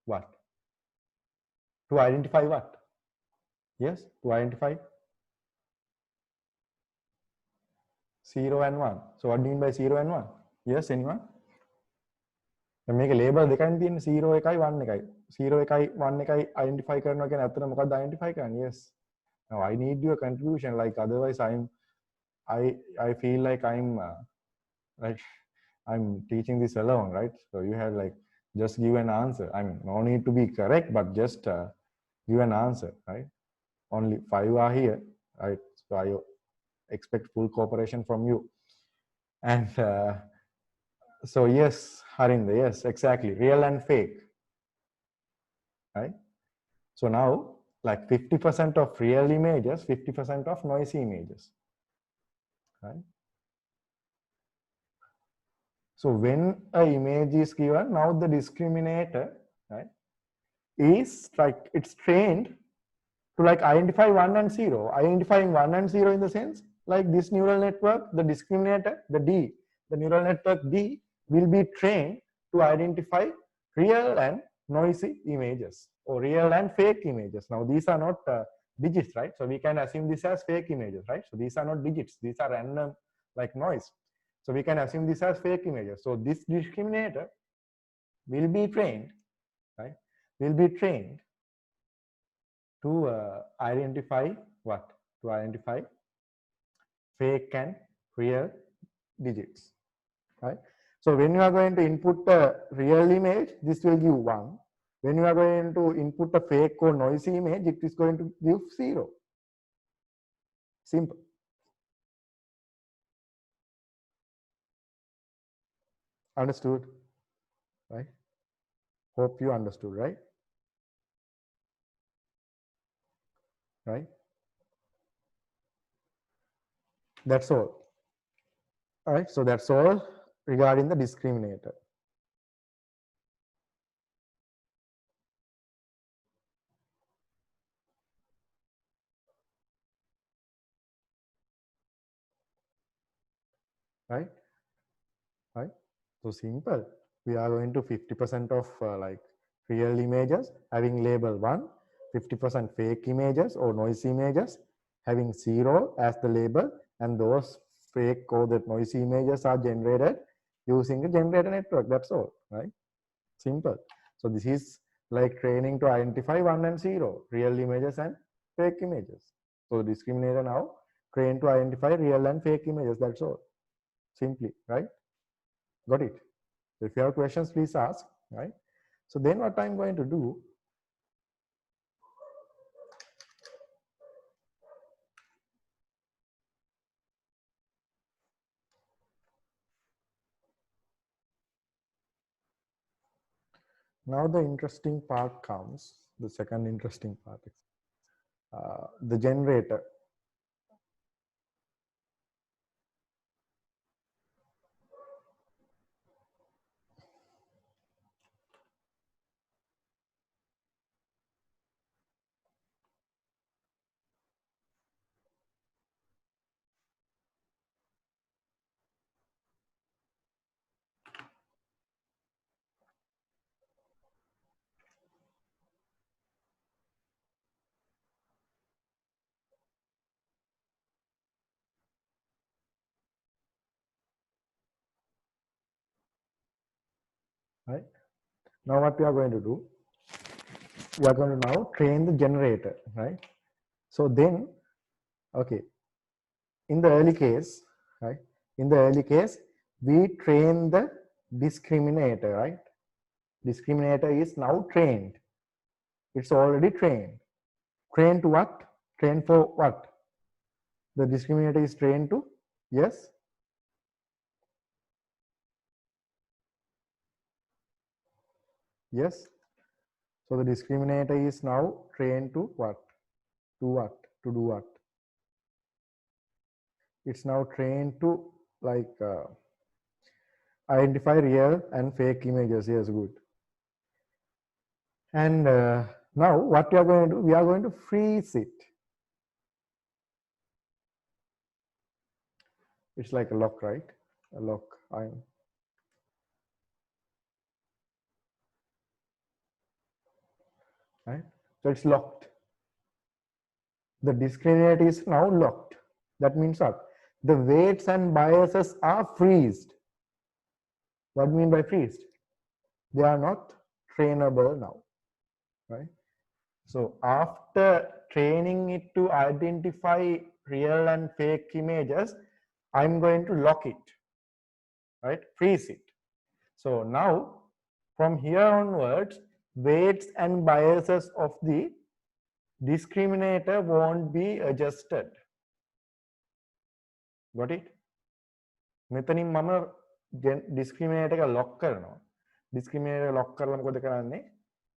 what? To identify what? Yes, to identify 0 and 1. So what do you mean by 0 and 1? Yes, anyone? මේක label දෙකක් තියෙන 0 එකයි 1 එකයි. 0 එකයි 1 එකයි identify කරනවා කියන්නේ අතන මොකක්ද identify කරන්නේ? Yes. Now I need your contribution, like otherwise I feel like like I'm teaching this alone, right? So you have like just give an answer. I mean, no need to be correct, but just give an answer, right? Only 5 are here, right? So I expect full cooperation from you. And so yes, Harinda, yes, exactly, real and fake, right? So now like 50% of real images, 50% of noisy images, right? So when an image is given, now the discriminator, right, is like it's trained to like identify 1 and 0, identifying 1 and 0 in the sense like this neural network, the discriminator, the neural network D will be trained to identify real and noisy images or real and fake images. Now these are not digits, right? So we can assume this as fake images, right? So these are not digits, these are random like noise. So we can assume this as fake images. So this discriminator will be trained, right? Will be trained to identify what? To identify fake and real digits, right? So when you are going to input a real image, this will give 1. When you are going to input a fake or noisy image, it is going to give 0. Simple. Understood, right? Hope you understood, right? Right? That's all. All right, so that's all regarding the discriminator. Right? Right? So simple. We are going to 50% of like real images having label 1, 50% fake images or noisy images having 0 as the label, and those fake or the noisy images are generated using a generator network. That's all, right? Simple. So this is like training to identify 1 and 0, real images and fake images. So discriminator now trained to identify real and fake images. That's all. Simply, right? Got it? If you have questions, please ask, right? So then what I'm going to do, now the interesting part comes, the second interesting part, the generator. right? Now what we are going to do, we are going to now train the generator, right? So then, okay, in the early case, right? In the early case, we train the discriminator, right? Discriminator is now trained. It's already trained. Trained to what? Trained for what? The discriminator is trained to, yes? Yes. So the discriminator is now trained to what? To what? To do what? It's now trained to like identify real and fake images. Yes, good. And now what we are going to do, we are going to freeze it. It's like a lock, right? A lock. Right? So it's locked. The discriminator is now locked. That means what? The weights and biases are freezed. What do you mean by freezed? They are not trainable now, right? So after training it to identify real and fake images, I'm going to lock it, right? Freeze it. So now from here onwards, weights and biases of the discriminator won't be adjusted. Got it? මෙතනින් මම discriminator එක lock කරනවා. discriminator lock කරලා මොකද කරන්නේ?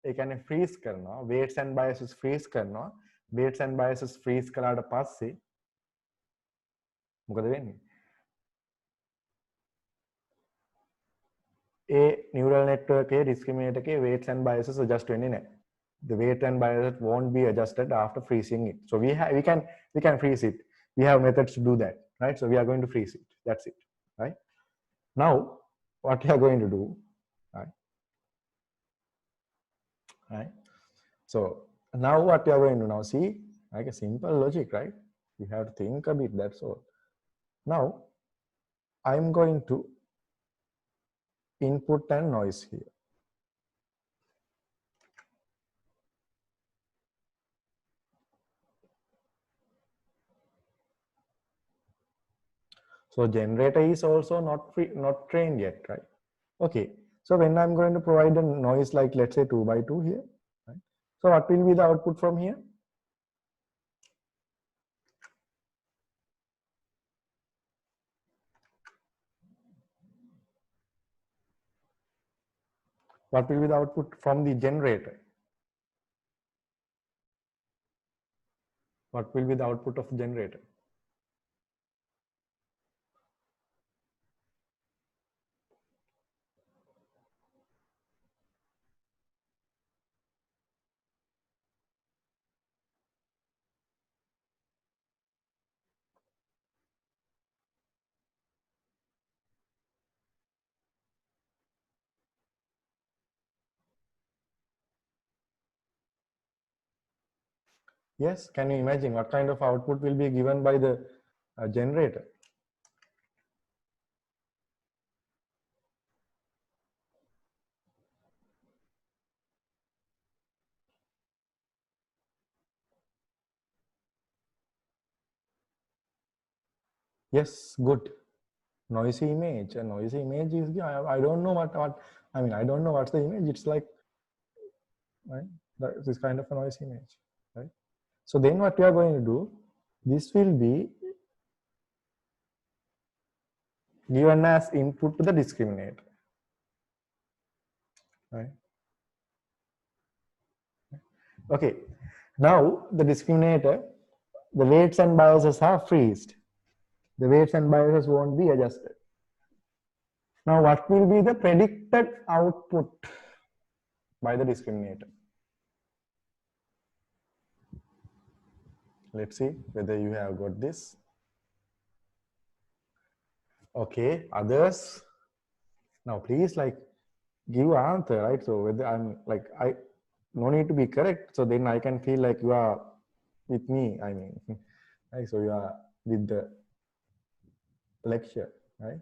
ඒ කියන්නේ freeze කරනවා. weights and biases freeze කරනවා. weights and biases freeze කළාට පස්සේ මොකද වෙන්නේ? ඒ neural network එකේ discriminator එකේ weights and biases adjust වෙන්නේ නැහැ. The weight and biases won't be adjusted after freezing it. So we can freeze it. We have methods to do that, right? So we are going to freeze it. That's it, right? Now what we are going to do, right? So now what we are going to now see, like a simple logic, right? You have to think a bit, that's all. Now I'm going to input and noise here. So generator is also not trained yet, right? Okay, so when I'm going to provide a noise like let's say 2 by 2 here, right? So what will be the output from here? What will be the output from the generator? What will be the output of the generator? Yes, can you imagine what kind of output will be given by the generator? Yes, good. Noisy image. A noisy image is, I don't know what I mean, I don't know what's the image. It's like, right? This kind of a noisy image, right? So then what we are going to do, this will be given as input to the discriminator, right? Okay, now the discriminator, the weights and biases are freezed. The weights and biases won't be adjusted. Now what will be the predicted output by the discriminator? Let's see whether you have got this. Okay, others. Now please like give answer, right? So whether I'm like, I no need to be correct. So then I can feel like you are with me. I mean, right? So you are with the lecture, right?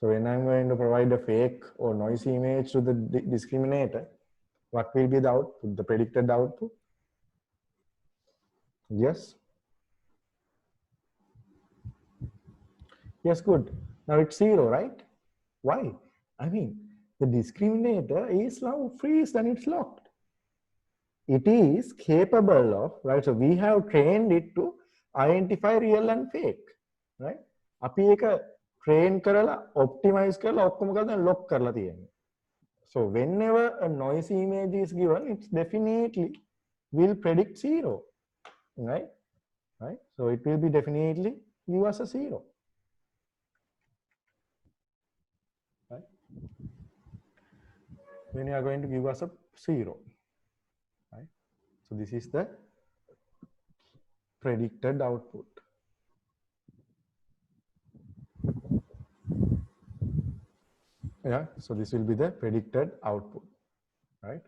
So when I'm going to provide a fake or noisy image to the discriminator, what will be the output, the predicted output? Yes. Yes, good. Now it's 0, right? Why? I mean, the discriminator is now freeze and it's locked. It is capable of, right? So we have trained it to identify real and fake, right? අපි ඒක train කරලා optimize කරලා ඔක්කොම කරලා දැන් lock කරලා තියෙනවා. So whenever a noisy image is given, it's definitely will predict 0, right? Right? So it will be definitely give us a 0. Right? When you are going to give us a 0. Right? So this is the predicted output. Yeah, so this will be the predicted output, right?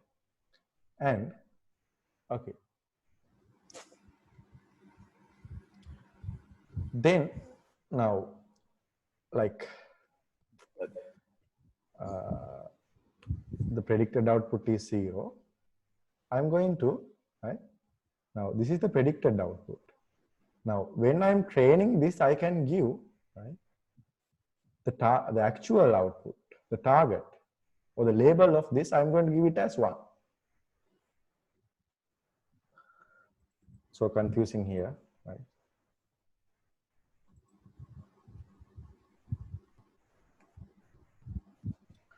And okay, then now like the predicted output is 0. I'm going to, right? Now this is the predicted output. Now when I'm training this, I can give, right, the actual output, the target or the label of this, I'm going to give it as 1. So confusing here, right?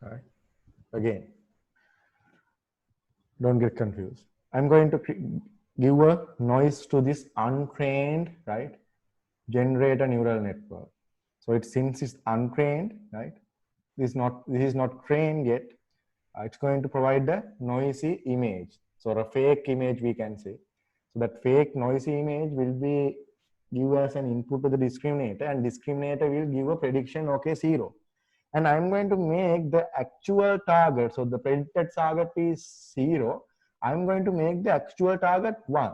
Right. Again, don't get confused. I'm going to give a noise to this untrained, right, generator neural network. So it, since it's untrained, right, this is not trained yet, it's going to provide the noisy image, so a fake image we can say. So that fake noisy image will be give us an input to the discriminator, and discriminator will give a prediction, okay, 0. And I'm going to make the actual target, so the predicted target is 0. I'm going to make the actual target 1.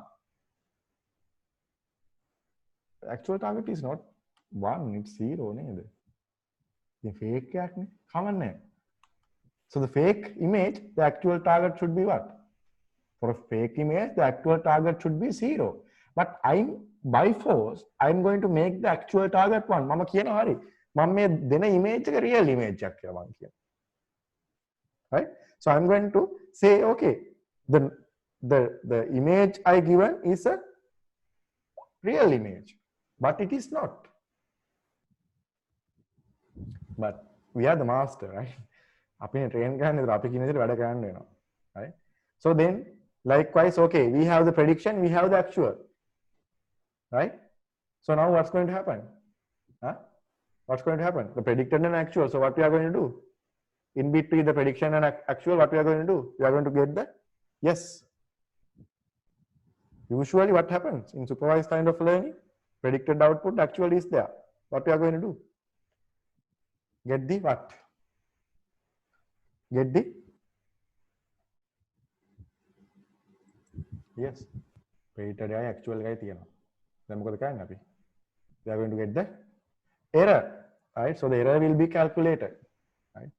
The actual target is not 1, it's 0. The fake common name. So the fake image, the actual target should be what? For a fake image, the actual target should be 0. But I'm by force, I'm going to make the actual target 1. Mama කියනවා හරි. මම මේ දෙන image එක real image එකක් කියලා මම කියනවා. Right? So I'm going to say, okay, the image I given is a real image, but it is not. But we are the master, right? අපි train කරන්නේ අපි කියන විදිහට වැඩ කරන්න වෙනවා. Right? So then likewise, okay, we have the prediction, we have the actual, right? So now what's going to happen? Huh? What's going to happen? The predicted and actual. So what we are going to do? In between the prediction and actual, what we are going to do? We are going to get the yes. Usually what happens in supervised kind of learning? Predicted output, actual is there. What we are going to do? Get the what? Get the yes. Predicted and actual එකයි තියෙනවා. දැන් මොකද කරන්නේ අපි? We are going to get the error, right? So the error will be calculated, right?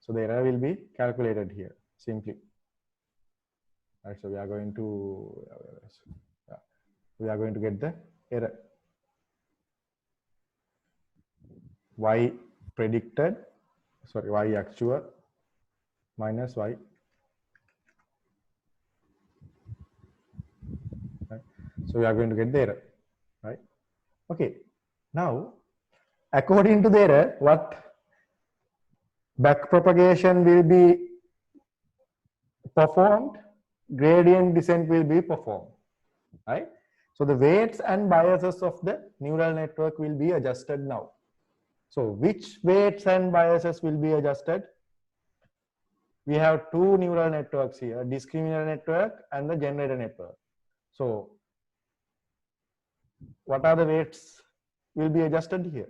So the error will be calculated here simply, right? So we are going to get the error. Y predicted, sorry, Y actual minus Y. Right? So we are going to get the error, right? Okay. Now, according to the error, what back propagation will be performed, gradient descent will be performed, right? So the weights and biases of the neural network will be adjusted now. So which weights and biases will be adjusted? We have two neural networks here, discriminator network and the generator network. So what are the weights will be adjusted here?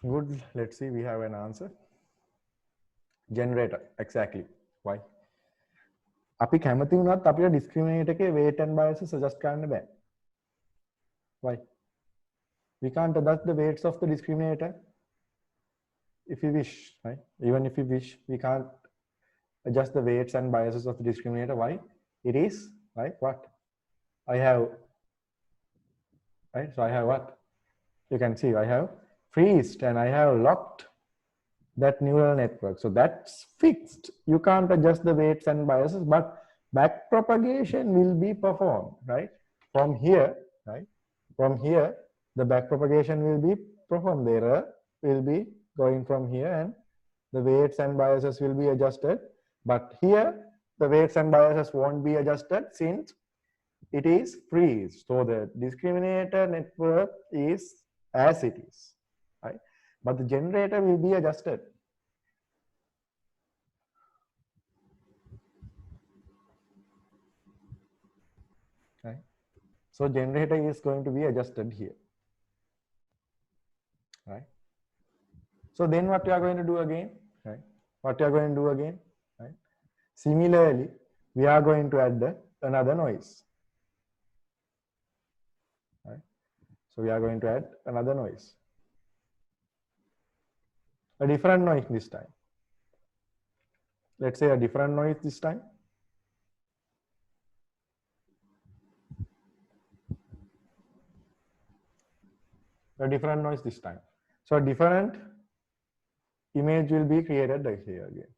Good, let's see, we have an answer. Generator, exactly. Why? අපි කැමති වුණත් අපිට discriminator එකේ weight and biases adjust කරන්න බෑ. Why? We can't adjust the weights of the discriminator if we wish, right? Even if we wish, we can't adjust the weights and biases of the discriminator. Why? It is right. What I have, right? So I have what? You can see I have freezed and I have locked that neural network. So that's fixed. You can't adjust the weights and biases, but back propagation will be performed, right? From here, right? From here, the back propagation will be performed. The error will be going from here and the weights and biases will be adjusted. But here, the weights and biases won't be adjusted since it is freeze. So the discriminator network is as it is, right? But the generator will be adjusted. Right? So generator is going to be adjusted here. Right? So then what we are going to do again? Right? What we are going to do again? Right? Similarly, we are going to add another noise. Right? So we are going to add another noise. A different noise this time. Let's say a different noise this time. A different noise this time. So a different image will be created here again.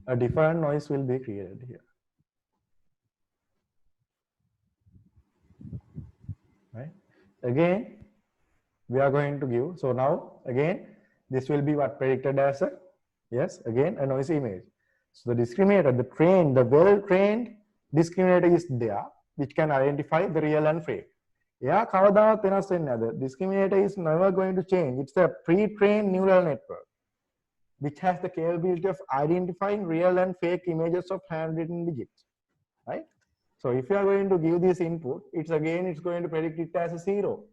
A different noise will be created here. Right? Again, we are going to give, so now again, this will be what predicted as a, yes, again, a noisy image. So the discriminator, the well-trained discriminator is there, which can identify the real and fake. Yeah, the discriminator is never going to change. It's a pre-trained neural network, which has the capability of identifying real and fake images of handwritten digits, right? So if you are going to give this input, it's going to predict it as a 0.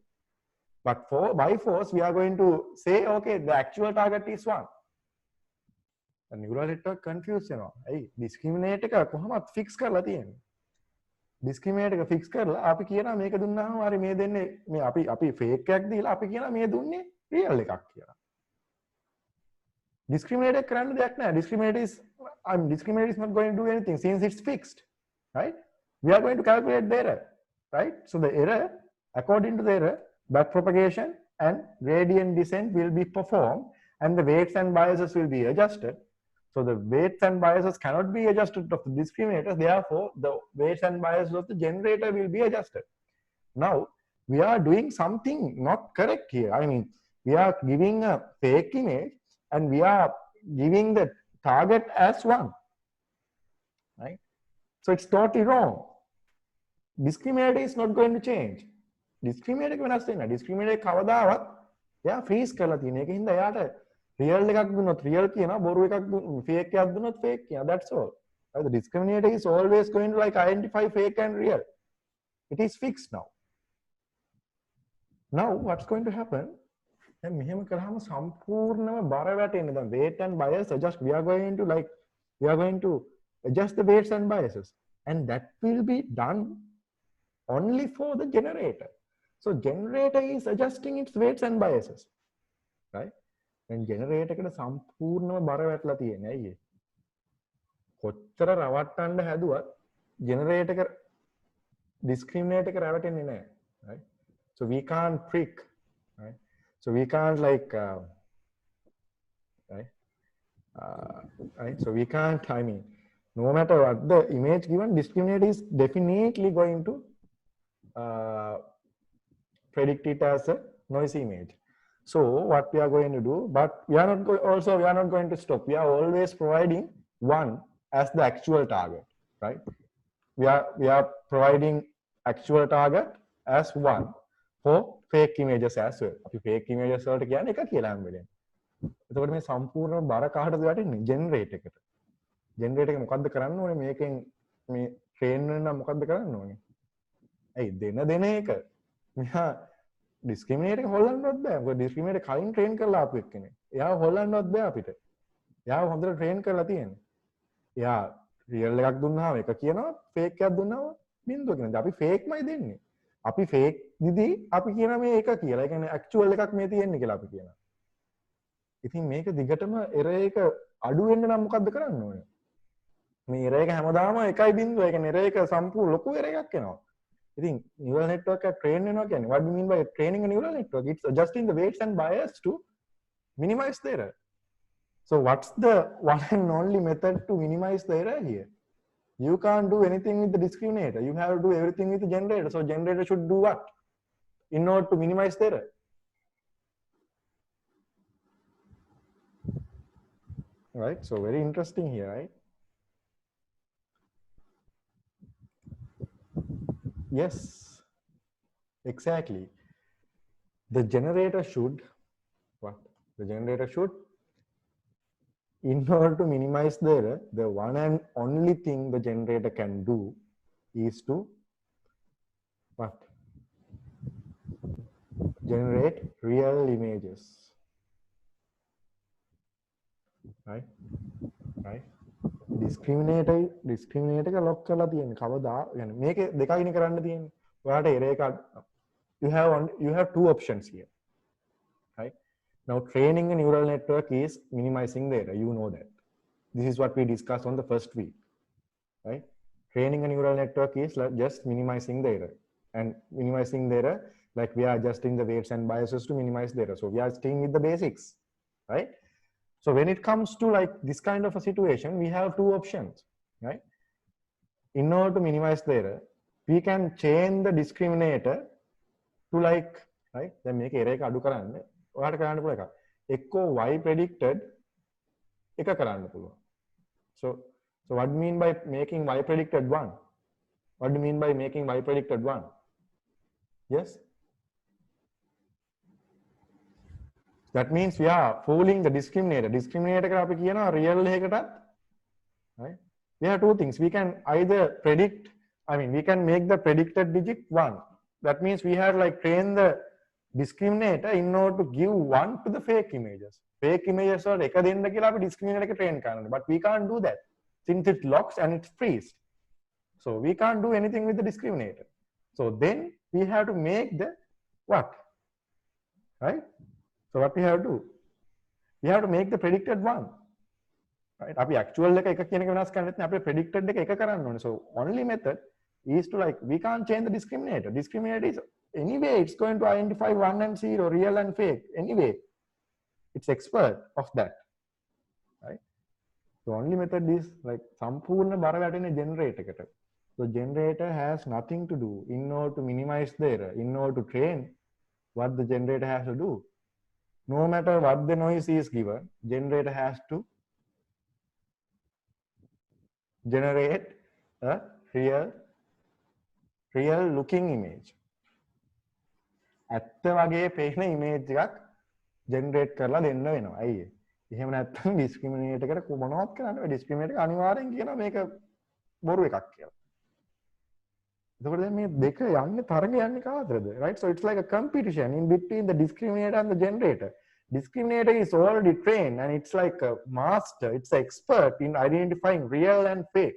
But by force, we are going to say, okay, the actual target is 1. The neural network confused, you know. Hey, discriminator ka කොහොමද fix කරලා තියෙන්නේ? Discriminator ka fix කරලා අපි කියනවා මේක දුන්නාම හරි මේ දෙන්නේ මේ අපි fake එකක් දීලා අපි කියනවා මේ දුන්නේ real එකක් කියලා. Discriminator කරන්න දෙයක් නැහැ. Discriminator is not going to do anything since it's fixed, right? We are going to calculate the error, right? So the error, according to the error, back propagation and gradient descent will be performed and the weights and biases will be adjusted. So the weights and biases cannot be adjusted of the discriminator. Therefore, the weights and biases of the generator will be adjusted. Now, we are doing something not correct here. I mean, we are giving a fake image and we are giving the target as 1, right? So it's totally wrong. Discriminator is not going to change. Discriminator වෙනස් වෙන්නේ නැහැ. Discriminator කවදාවත් එයා freeze කරලා තියෙන. ඒකින් එයාට real එකක් දුන්නොත් real කියනවා, බොරු එකක් fake එකක් දුන්නොත් fake කියනවා. That's all. Right? The discriminator is always going to like identify fake and real. It is fixed now. Now what's going to happen? දැන් මෙහෙම කරාම සම්පූර්ණම බර වැටෙන්නේ. දැන් weight and bias adjust. We are going to adjust the weights and biases, and that will be done only for the generator. So generator is adjusting its weights and biases, right? And generator එකට සම්පූර්ණම බර වැටලා තියෙන්නේ. ඇයි ඒ? කොච්චර රවට්ටන්න හැදුවත් generator එක discriminator එක රැවටෙන්නේ නැහැ, right? So we can't trick, right? So we can't like right? Right? So we can't, I mean, no matter what the image given, discriminator is definitely going to predict it as a noisy image. So what we are going to do, but we are not going to stop. We are always providing 1 as the actual target, right? We are providing actual target as 1 for fake images as well. අපි fake images වලට කියන්නේ එක කියලා හැම වෙලේම. එතකොට මේ සම්පූර්ණ බර කාටද වැටෙන්නේ? ජෙනරේටර් එකට. ජෙනරේටර් එක මොකද්ද කරන්න ඕනේ? මේකෙන් මේ ට්‍රේන් වෙන නම් මොකද්ද කරන්න ඕනේ? ඇයි දෙන එක. මෙහා ඩිස්ක්‍රිමිනේටර් එක හොල්ලන්නවත් බෑ. මොකද ඩිස්ක්‍රිමිනේටර් කලින් ට්‍රේන් කරලා ආපු එක්කනේ. එයාව හොල්ලන්නවත් බෑ අපිට. එයාව හොඳට ට්‍රේන් කරලා තියෙන්නේ. එයා රියල් එකක් දුන්නාම එක කියනවා, ෆේක් එකක් දුන්නාම බින්දුව කියනවා. අපි ෆේක්මයි දෙන්නේ. අපි ෆේක් දිදී අපි කියන මේ එක කියලා. ඒ කියන්නේ ඇක්චුවල් එකක් මේ තියෙන්නේ කියලා අපි කියනවා. ඉතින් මේක දිගටම එරර් එක අඩු වෙන්න නම් මොකද්ද කරන්න ඕනේ? මේ එරර් එක හැමදාම 1.0. ඒ කියන්නේ එරර් එක සම්පූර්ණ ලොකු එරර් එකක් එනවා. ඉතින් neural network එක train වෙනවා කියන්නේ what do you mean by training a neural network? It's adjusting the weights and bias to minimize the error. So what's the one and only method to minimize the error here? You can't do anything with the discriminator. You have to do everything with the generator. So generator should do what in order to minimize the error? Right? So very interesting here, right? Yes, exactly. The generator should, what? The generator should, in order to minimize the error, the one and only thing the generator can do is to, what? Generate real images. Right? Right? discriminator එක lock කරලා තියෙන්නේ කවදා يعني මේකේ දෙකකින් කරන්න තියෙන්නේ ඔයාලට error එක you have two options here, right? Now training a neural network is minimizing the error. You know that this is what we discussed on the first week, right? Training a neural network is just minimizing the error, and minimizing the error like we are adjusting the weights and biases to minimize the error. So we are staying with the basics, right? So when it comes to like this kind of a situation, we have two options, right? In order to minimize the error, we can change the discriminator to like, right? Then make error එක අඩු කරන්න ඔයාලට කරන්න පුළුවන් එකක්. එක්කෝ y predicted එක කරන්න පුළුවන්. So what do you mean by making y predicted 1? What do you mean by making y predicted 1? Yes? That means we are fooling the discriminator. Discriminator එක අපි කියනවා real එකටත්, right? We have two things. We can either predict, we can make the predicted digit 1. That means we have like train the discriminator in order to give 1 to the fake images. Fake images වලට එක දෙන්න කියලා අපි discriminator එක train කරනවා. But we can't do that since it locks and it's freezed. So we can't do anything with the discriminator. So then we have to make the what? Right? So what we have to do? We have to make the predicted 1. Right? අපි actual එක එක කියන එක වෙනස් කරන්න නැත්නම් අපි predicted එක එක කරන්න ඕනේ. So only method is to like we can't change the discriminator. Discriminator is anyway it's going to identify 1 and 0, real and fake. Anyway, it's expert of that. Right? The only method is like සම්පූර්ණ බර වැටෙන generator එකට. So generator has nothing to do in order to minimize the error. In order to train, what the generator has to do? No matter what the noise is given, generator has to generate a real looking image. ඇත්ත වගේ පේන image එකක් generate කරලා දෙන්න වෙනවා. අයියේ. එහෙම නැත්නම් discriminator එකට මොනවද කරන්නේ? discriminator එක අනිවාර්යෙන් කියනවා මේක බොරු එකක් කියලා. එතකොට දැන් මේ දෙක යන්නේ තරඟ යන්නේ කාටද? Right? So it's like a competition in between the discriminator and the generator. Discriminator is already trained and it's like a master, it's an expert in identifying real and fake.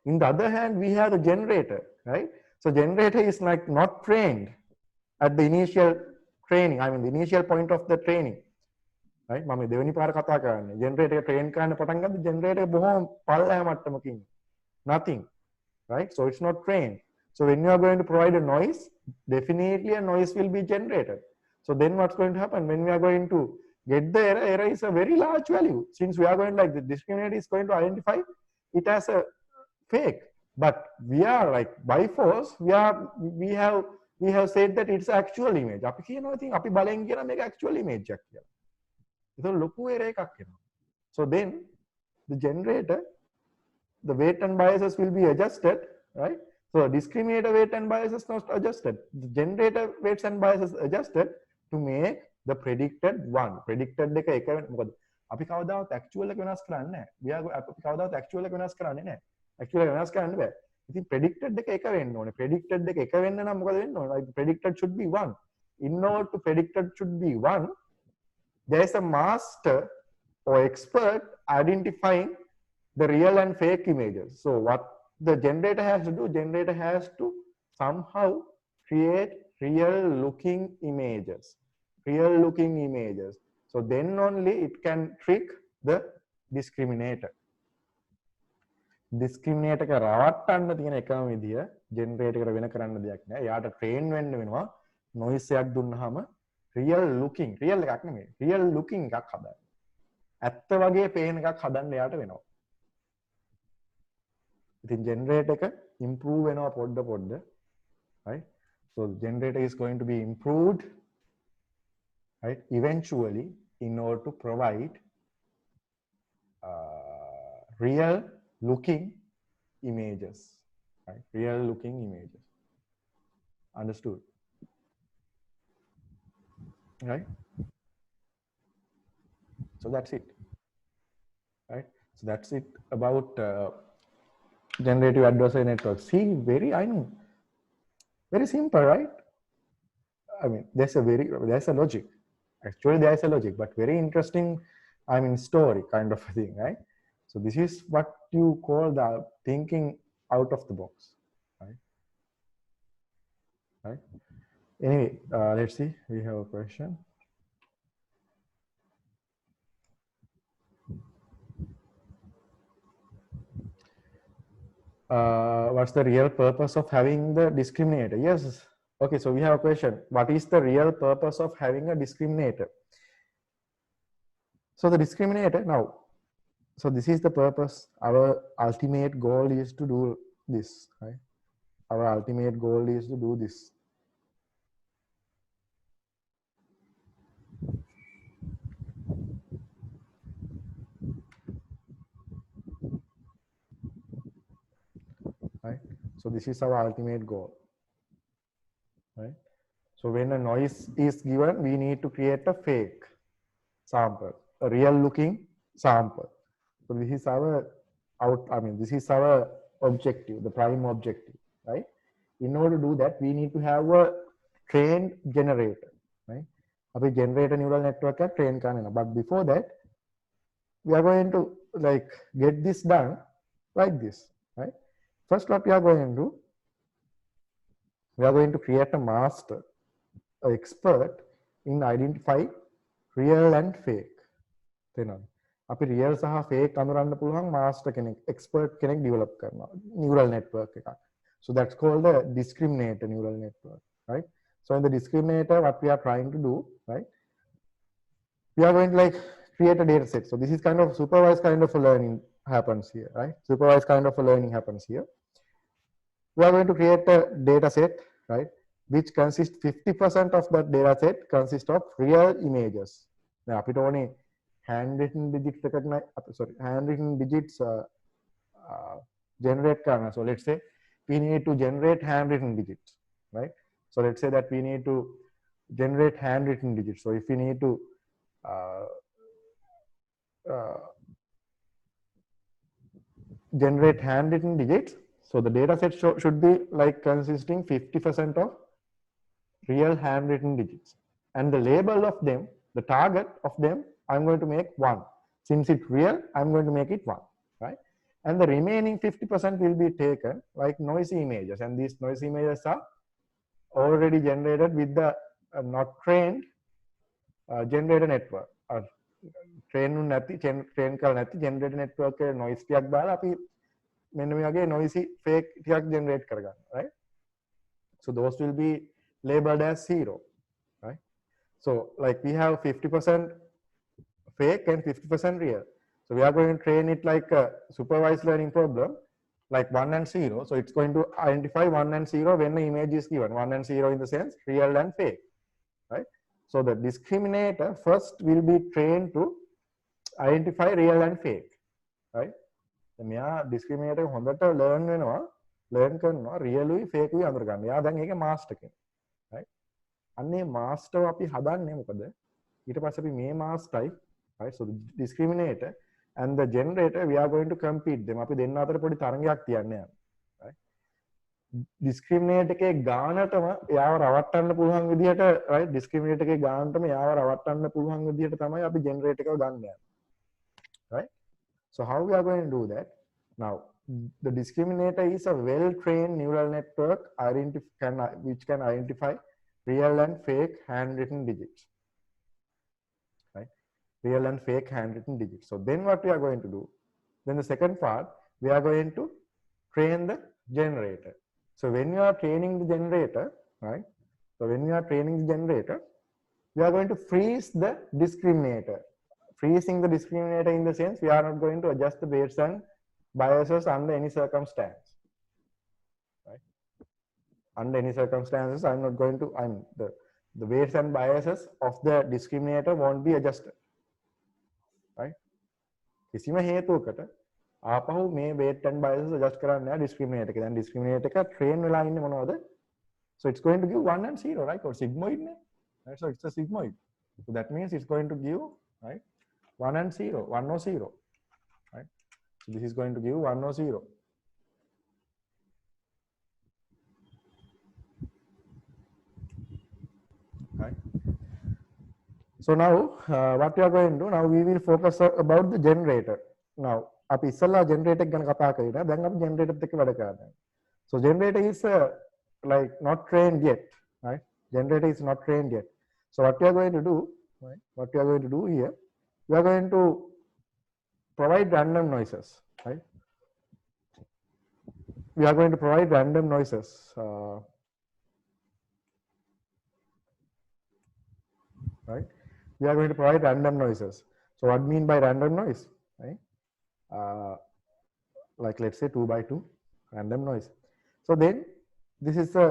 In the other hand, we have the generator, right? So generator is like not trained at the initial training, the initial point of the training. Right? මම දෙවෙනි පාර කතා කරන්නේ. generator එක train කරන්න පටන් ගත්තොත් generator එක බොහොම පල්ලෑ මට්ටමකින්. Nothing, right? So it's not trained. So when you are going to provide a noise, definitely a noise will be generated. So then what's going to happen when we are going to get the error? Error is a very large value. Since we are going like the discriminator is going to identify it as a fake, but we are like by force we have said that it's actual image. අපි කියනවා ඉතින් අපි බලෙන් කියන මේක actual image එකක් කියලා. ඒක ලොකු error එකක් එනවා. So then the generator, the weight and biases will be adjusted, right? So discriminator weight and biases not adjusted. The generator weights and biases adjusted to make the predicted one. Predicted එක එක මොකද අපි කවදාවත් actual එක වෙනස් කරන්නේ නැහැ. අපි කවදාවත් actual එක වෙනස් කරන්නේ නැහැ. actual එක වෙනස් කරන්න බෑ. ඉතින් predicted එක එක වෙන්න ඕනේ. predicted එක එක වෙන්න නම් මොකද වෙන්න ඕනේ? Like predicted should be 1. In order to predicted should be 1, there is a master or expert identifying the real and fake images. So what the generator has to do, generator has to somehow create real looking images. Real looking images. So then only it can trick the discriminator. Discriminator එක රවට්ටන්න තියෙන එකම විදිය generator එකට වෙන කරන්න දෙයක් නෑ. එයාට train වෙන්න වෙනවා noise එකක් දුන්නාම real looking, real එකක් නෙමෙයි. real looking එකක් හදන්න. ඇත්ත වගේ පේන එකක් හදන්න එයාට වෙනවා. ඉතින් generator එක improve වෙනවා පොඩ පොඩ. Right? So the generator is going to be improved, right, eventually in order to provide real looking images, right? Real looking images. Understood? Right? So that's it. Right? So that's it about generative adversary network. See, I know, very simple, right? I mean, there's a logic. Actually, there's a logic, but very interesting, I mean, story kind of a thing, right? So this is what you call the thinking out of the box, right? Right? Anyway, let's see, we have a question. What's the real purpose of having the discriminator? Yes. Okay, so we have a question. What is the real purpose of having a discriminator? So the discriminator now, so this is the purpose. Our ultimate goal is to do this, right? Our ultimate goal is to do this. Right? So this is our ultimate goal, right? So when a noise is given, we need to create a fake sample, a real looking sample. So this is our this is our objective, the prime objective, right? In order to do that, we need to have a trained generator, right? We generate a neural network at train karana. But before that, we are going to like get this done like this, right? First, what we are going to do, we are going to create a master, an expert in identify real and fake. අපි real සහ fake අඳුරන්න පුළුවන් master කෙනෙක්, expert කෙනෙක් develop කරනවා neural network එකක්. So that's called the discriminator neural network, right? So in the discriminator, what we are trying to do, right? We are going to like create a data set. So this is kind of supervised kind of a learning happens here, right? Supervised kind of a learning happens here. We are going to create a data set, right? Which consists 50% of that data set consists of real images. Now, අපිට ඕනේ handwritten digits handwritten digits generate කරන්න. So let's say we need to generate handwritten digits, right? So let's say that we need to generate handwritten digits. So if we need to generate handwritten digits, so the data set should be like consisting 50% of real handwritten digits, and the label of them, the target of them, I'm going to make 1. Since it's real, I'm going to make it 1, right? And the remaining 50% will be taken like noisy images, and these noisy images are already generated with the not trained generator network. Train කරලා නැති generator network එකේ noise ටිකක් දාලා අපි මෙන්න මේ වගේ noisy fake ටිකක් generate කරගන්න, right? So those will be labeled as 0, right? So like we have 50% fake and 50% real. So we are going to train it like a supervised learning problem, like 1 and 0. So it's going to identify 1 and 0 when the image is given. 1 and 0 in the sense real and fake, right? So the discriminator first will be trained to identify real and fake, right? මෙයා discriminator හොඳට learn කරනවා real උයි fake උයි අඳුර ගන්න. එයා දැන් ඒකේ master කෙනෙක්, right? අන්නේ master අපි හදන්නේ මොකද? ඊට පස්සේ අපි මේ mask type, right? So the discriminator and the generator, we are going to compete them. අපි දෙන්න අතර පොඩි තරඟයක් තියන්න යනවා. Right? Discriminator එකේ ගානටම එයාව රවට්ටන්න පුළුවන් විදිහට, right? Discriminator එකේ ගානටම එයාව රවට්ටන්න පුළුවන් විදිහට තමයි අපි generator එකව ගන්න යන්නේ. Right? So how we are going to do that? Now, the discriminator is a well-trained neural network which can identify real and fake handwritten digits. Right? Real and fake handwritten digits. So then what we are going to do? Then the second part, we are going to train the generator. So when you are training the generator, right? So when we are training the generator, we are going to freeze the discriminator. Freezing the discriminator in the sense we are not going to adjust the weights and biases under any circumstance. Right? Under any circumstances, I'm not going to, the weights and biases of the discriminator won't be adjusted. Right? කිසිම හේතුවකට ආපහු මේ weight and biases adjust කරන්න නෑ discriminator එක. දැන් discriminator එක train වෙලා ඉන්නේ මොනවද? So it's going to give 1 and 0, right? Or sigmoid නේ. Right? So it's a sigmoid. So that means it's going to give, right, 1 and 0, 1 or 0. Right? So this is going to give 1 or 0. Right? So now what we are going to do, now we will focus about the generator. Now අපි ඉස්සලා generator එක ගැන කතා කරා. දැන් අපි generator එක්ක වැඩ කරන්නේ. So generator is like not trained yet, right? Generator is not trained yet. So what we are going to do, right? What we are going to do here, we are going to provide random noises, right? We are going to provide random noises. Right? We are going to provide random noises. So what I mean by random noise, right? Like let's say 2 by 2 random noise. So then this is a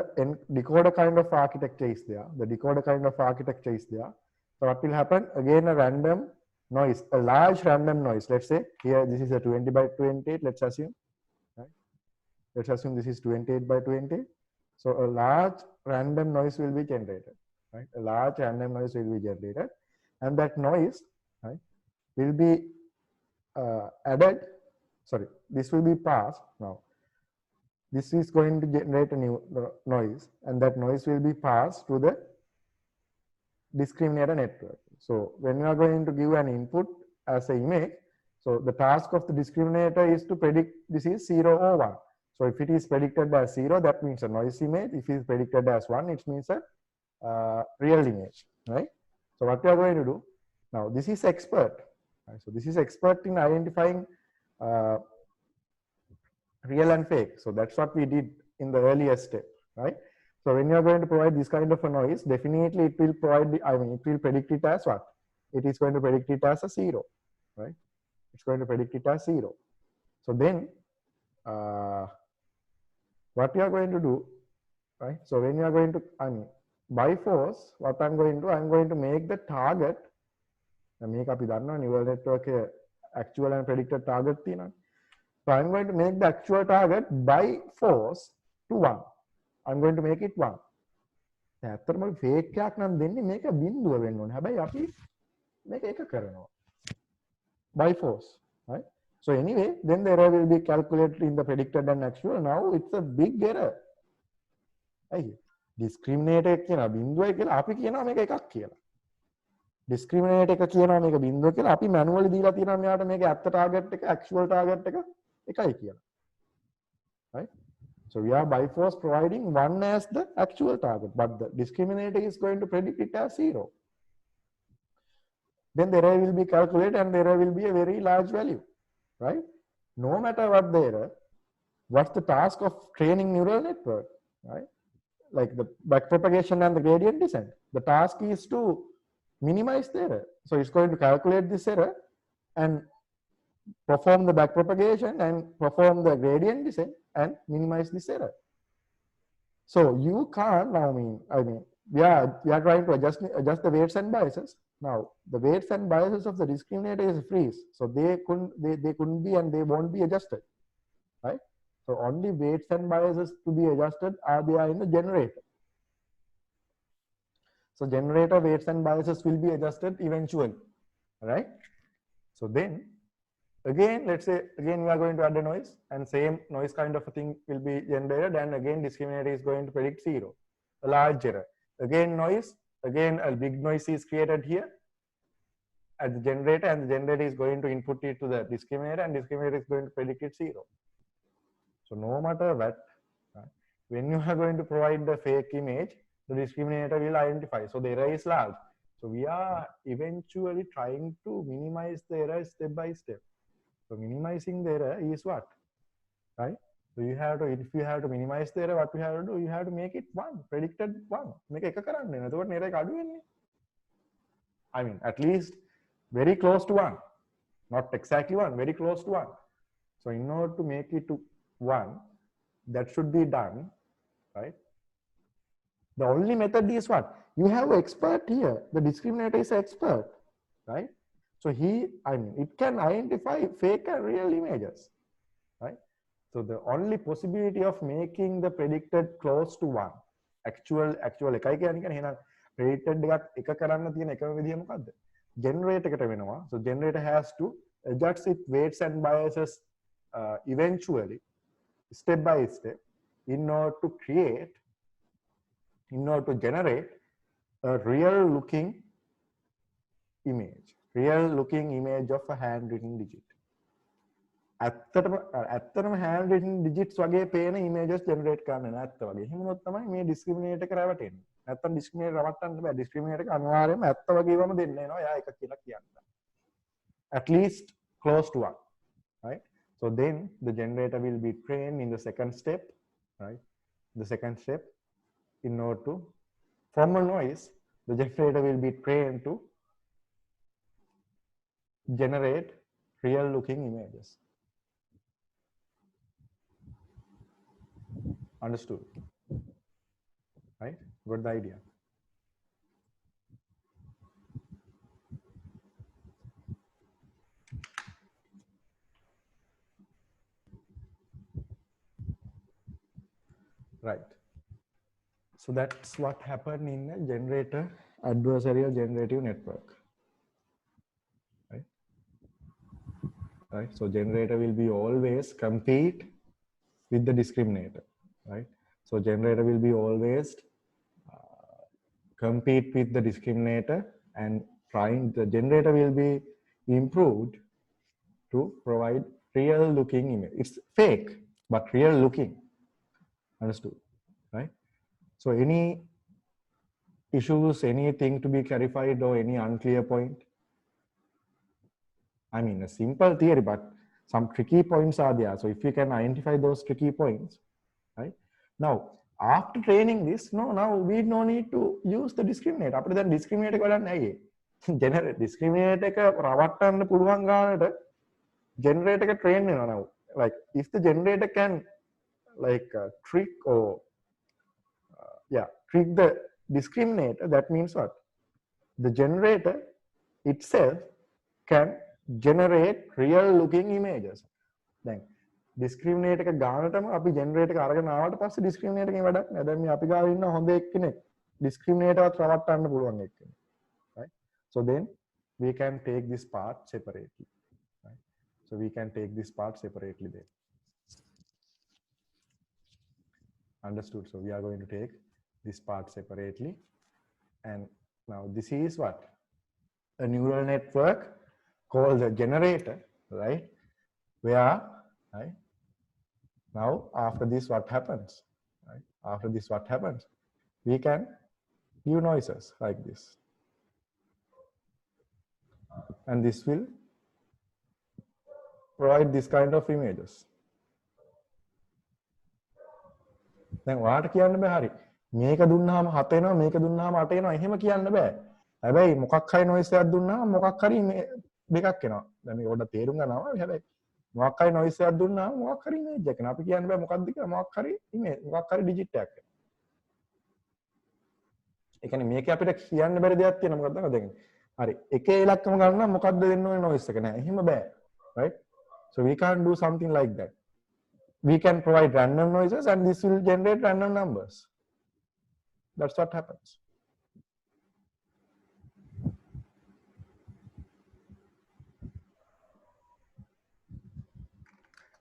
decoder kind of architecture is there. The decoder kind of architecture is there. So what will happen? Again, a random noise, a large random noise. Let's say here this is a 20 by 28. Let's assume, right? Let's assume this is 28 by 20. So a large random noise will be generated. Right? A large random noise will be generated, and that noise, right, will be added. Sorry, this will be passed. Now, this is going to generate a new noise, and that noise will be passed to the discriminator network. So when you are going to give an input as an image, so the task of the discriminator is to predict this is 0 or 1. So if it is predicted as 0, that means a noise image. If it is predicted as 1, it means a real image, right? So what we are going to do now, this is expert, right? So this is expert in identifying real and fake. So that's what we did in the earlier step, right? So when you are going to provide this kind of a noise, definitely it will provide the, it will predict it as what? It is going to predict it as a 0, right? It's going to predict it as 0. So then what we are going to do, right? So when you are going to, by force, what I'm going to make the target. Make up neural network actual and predicted target. So I'm going to make the actual target by force to 1. I'm going to make it 1. ඇත්තටම fake එකක් නම් දෙන්නේ මේක බිඳුව වෙන්න ඕනේ. හැබැයි අපි මේක එක කරනවා. By force, right? So anyway, then the error will be calculated in the predicted and actual. Now it's a big error. Discriminator එක කියනවා බිඳුවයි කියලා අපි කියනවා මේක එකක් කියලා. Discriminator එක කියනවා මේක බිඳුව කියලා අපි manually දීලා තියෙනවා මෙයාට මේක ඇත්ත target එක actual target එක එකයි කියලා. Right? So we are by force providing 1 as the actual target, but the discriminator is going to predict it as 0. Then the error will be calculated and the error will be a very large value, right? No matter what the error, what's the task of training neural network, right? Like the backpropagation and the gradient descent. The task is to minimize the error. So it's going to calculate this error and perform the backpropagation and perform the gradient descent and minimize this error. So you can't now we are trying to adjust the weights and biases. Now the weights and biases of the discriminator is freeze. So they couldn't be and they won't be adjusted. Right? So only weights and biases to be adjusted are there in the generator. So generator weights and biases will be adjusted eventually, right? So then again, let's say again we are going to add a noise, and same noise kind of a thing will be generated, and again discriminator is going to predict 0, a large error. Again noise, again a big noise is created here at the generator, and the generator is going to input it to the discriminator, and discriminator is going to predict it 0. So no matter what, when you are going to provide the fake image, the discriminator will identify. So the error is large. So we are eventually trying to minimize the error step by step. So minimizing the error is what, right? So you have to, if you have to minimize the error, what you have to do, you have to make it 1, predicted 1. Make එක කරන්න. එතකොට error එක අඩු වෙන්නේ. I mean, at least very close to 1. Not exactly 1, very close to 1. So in order to make it to 1, that should be done, right? The only method is what? You have an expert here. The discriminator is an expert, right? So it can identify fake and real images, right? So the only possibility of making the predicted close to 1, actual එකයි කියන්නේ එහෙනම් predicted එකක් එක කරන්න තියෙන එකම විදිය මොකද්ද? Generator එකට වෙනවා. So generator has to adjust its weights and biases eventually, step by step, in order to generate a real looking image of a handwritten digit. ඇත්තටම handwritten digits වගේ පේන images generate කරන්න නෑ ඇත්ත වගේ. එහෙම වුණොත් තමයි මේ discriminator එක රැවටෙන්නේ. නැත්තම් discriminator රවට්ටන්න බෑ. discriminator එක අනිවාර්යයෙන්ම ඇත්ත වගේවම දෙන්න එනවා. එයා එක කියලා කියන්න. At least close to 1, right? So then the generator will be trained in the second step, right? The second step, in order to, from a noise, the generator will be trained to generate real looking images. Understood, right? Got the idea? Right. So that's what happened in a generator adversarial generative network, right? Right. So generator will be always compete with the discriminator, right? So generator will be always compete with the discriminator, and the generator will be improved to provide real looking image. It's fake, but real looking. Understood, right? So any issues, anything to be clarified, or any unclear point? I mean, a simple theory, but some tricky points are there. So if you can identify those tricky points, right? Now, after training this, now we no need to use the discriminator. After that, discriminator generate discriminator රවට්ටන්න පුළුවන් ගානට generator එක train වෙනවා now. Like if the generator can trick or trick the discriminator, that means what? The generator itself can generate real looking images. Then discriminator එක ගානටම අපි generator එක අරගෙන ආවට පස්සේ discriminator එකෙන් වැඩක් නෑ. දැන් මේ අපි ගාව ඉන්න හොඳ එක්කෙනෙක් discriminator එකවත් රවට්ටන්න පුළුවන් එක්කෙනෙක්. Right? So then we can take this part separately. Right? So we can take this part separately then. Understood. So we are going to take this part separately. And now this is what? A neural network called the generator, right? Where, right? Now after this, what happens? Right? After this, what happens? We can give noises like this. And this will provide this kind of images. දැන් ඔයාලට කියන්න බෑ හරි. මේක දුන්නාම 7 එනවා, මේක දුන්නාම 8 එනවා. එහෙම කියන්න බෑ. හැබැයි මොකක් හරි noise එකක් දුන්නාම මොකක් හරි දෙකක් එනවා. දැන් මේක පොඩ්ඩක් තේරුම් ගන්නවා. හැබැයි මොකක් හරි noise එකක් දුන්නාම මොකක් හරි image එකක් එනවා. අපි කියන්න බෑ මොකක්ද කියලා. මොකක් හරි image, මොකක් හරි digit එකක් එනවා. ඒ කියන්නේ මේක අපිට කියන්න බැරි දෙයක් තියෙනවා. මොකක්ද දැන්? හරි. එකේ ඉලක්කම ගන්නවා මොකක්ද දෙන්න ඕනේ noise එක නෑ. එහෙම බෑ. Right? So we can't do something like that. We can provide random noises and this will generate random numbers. That's what happens.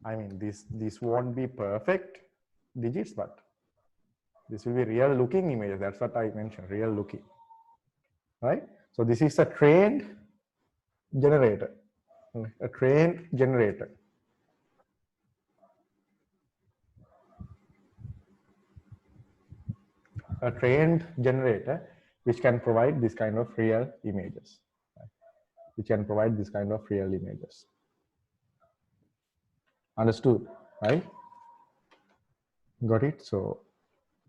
I mean, this won't be perfect digits, but this will be real looking images. That's what I mentioned, real looking, right? So this is a trained generator, a trained generator. A trained generator which can provide this kind of real images, right? Which can provide this kind of real images. Understood, right? Got it? So,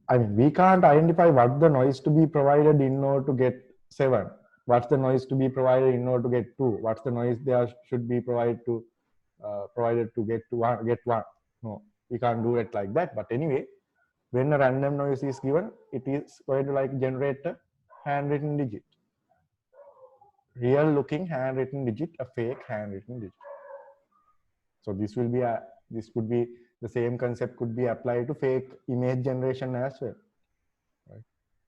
I mean, we can't identify what the noise to be provided in order to get 7. What's the noise to be provided in order to get 2? What's the noise there should be provided to get to 1, get 1? No, we can't do it like that. But anyway, when a random noise is given, it is going to like generate a handwritten digit. Real looking handwritten digit, a fake handwritten digit. So this will be this could be the same concept could be applied to fake image generation as well, right?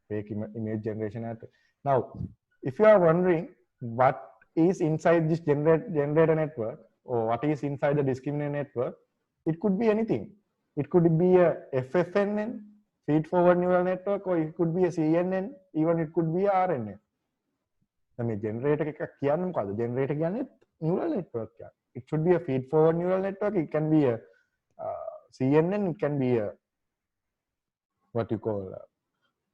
Fake image generation as well. Now, if you are wondering what is inside this generator network or what is inside the discriminator network, it could be anything. It could be a FFNN, feed forward neural network, or it could be a CNN, even it could be RNN. මේ generator එකක් කියන්නේ මොකද්ද? generator කියන්නේ neural network එකක්. It should be a feed forward neural network. It can be a CNN. It can be a what you call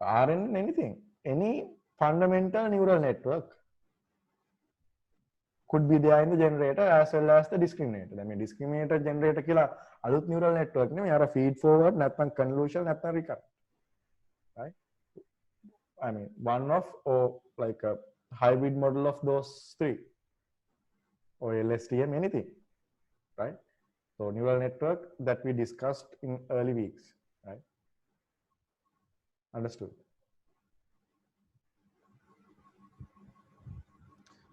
RNN. Anything. Any fundamental neural network could be there in the generator as well as the discriminator. I mean, discriminator generator කියලා අලුත් neural network නෙමෙයි. අර feed forward නැත්නම් convolution නැත්නම් recurrent. Right? I mean, one of or like a hybrid model of those 3 or LSTM, anything, right? So neural network that we discussed in early weeks, right? Understood.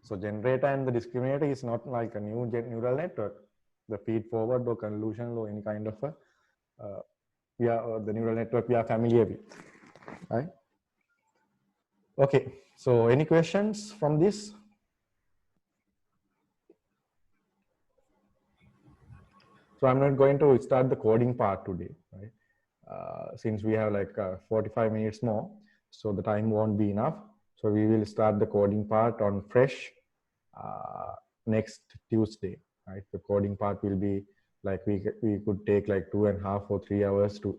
So generator and the discriminator is not like a new neural network. The feed forward or convolution or any kind of a the neural network we are familiar with, right? Okay, so any questions from this? So I'm not going to start the coding part today, right? Since we have like 45 minutes more, so the time won't be enough. So we will start the coding part on fresh next Tuesday, right? The coding part will be like we could take like 2.5 or 3 hours to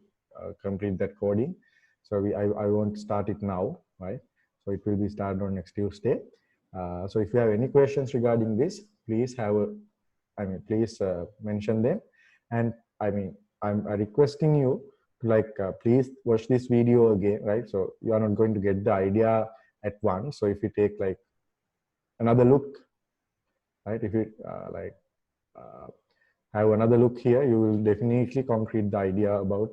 complete that coding. So I won't start it now, right? So it will be started on next Tuesday. So if you have any questions regarding this, please please mention them. And I mean, I'm requesting you to like please watch this video again, right? So you are not going to get the idea at once. So if you take like another look, right? If you have another look here, you will definitely concrete the idea about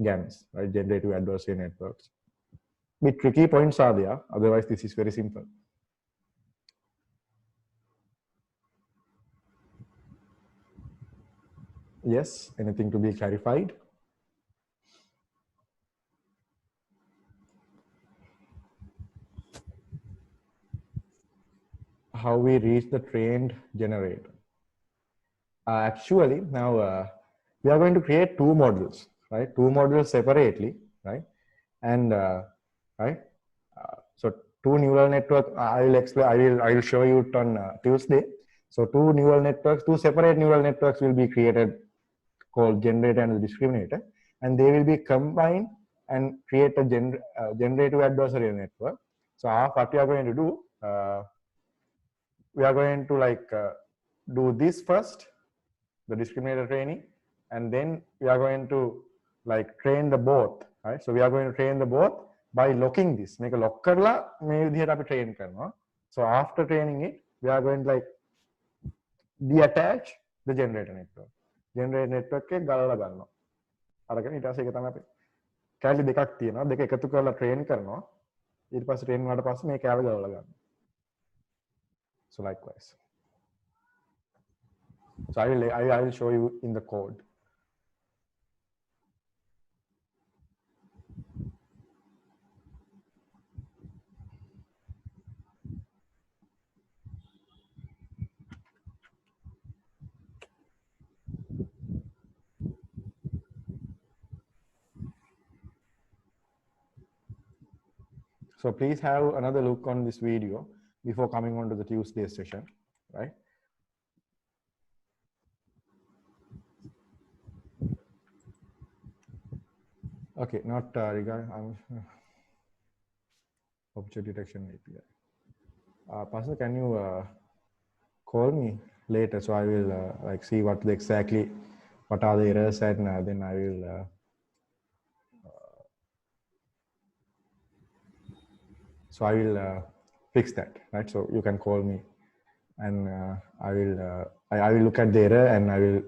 GANs, right? Generative adversarial networks. Bit tricky points are there. Otherwise, this is very simple. Yes, anything to be clarified? How we reach the trained generator? Actually, now we are going to create 2 models, right? 2 models separately, right? And right, so 2 neural network. I will explain. I will show you it on Tuesday. So 2 neural networks, 2 separate neural networks will be created, called generator and the discriminator, and they will be combined and create a generative adversarial network. So what we are going to do, we are going to like do this first, the discriminator training, and then we are going to like train the both, right? So we are going to train the both by locking this. Make a lock කරලා මේ විදිහට අපි train කරනවා. So after training it, we are going to like deattach the generator network. Generator network එක ගලවලා ගන්නවා. අරගෙන ඊට පස්සේ ඒක තමයි අපි කැලි දෙකක් තියෙනවා. දෙක එකතු කරලා train කරනවා. ඊට පස්සේ train වුණාට පස්සේ මේ කැලි ගලවලා ගන්නවා. So likewise. So I will show you in the code. So please have another look on this video before coming on to the Tuesday session, right? Okay, not regarding object detection API. Pastor, can you call me later so I will like see what are the errors, and then I will fix that, right? So you can call me, and I will look at the error and I will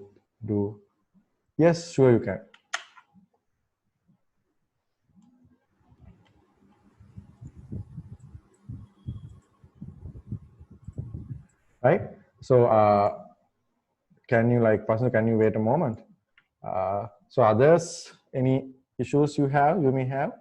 do. Yes, sure, you can. Right. So can you can you wait a moment? So others, any issues you may have?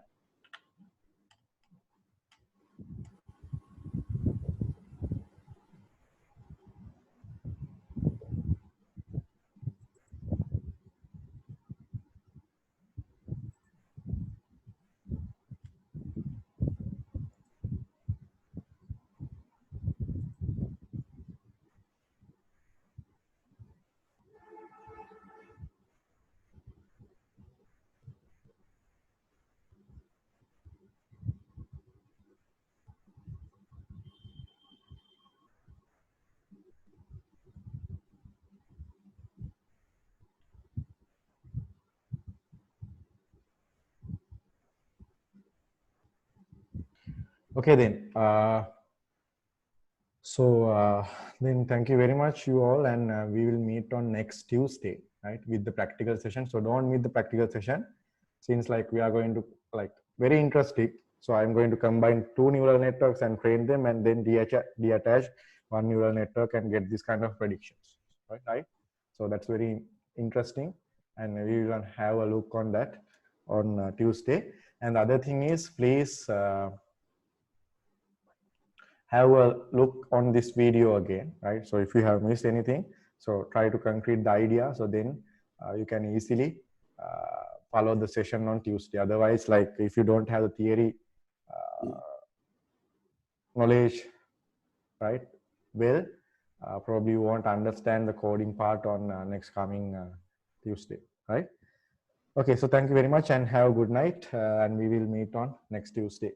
Okay, then. Then thank you very much, you all, and we will meet on next Tuesday, right, with the practical session. So don't miss the practical session, since like we are going to like very interesting. So I'm going to combine two neural networks and train them, and then deattach one neural network and get this kind of predictions, right? So that's very interesting, and we will have a look on that on Tuesday. And the other thing is, please have a look on this video again, right? So if you have missed anything, so try to concrete the idea, so then you can easily follow the session on Tuesday. Otherwise, like if you don't have the theory knowledge, right, well, probably you won't understand the coding part on next coming Tuesday, right? Okay, so thank you very much and have a good night, and we will meet on next Tuesday.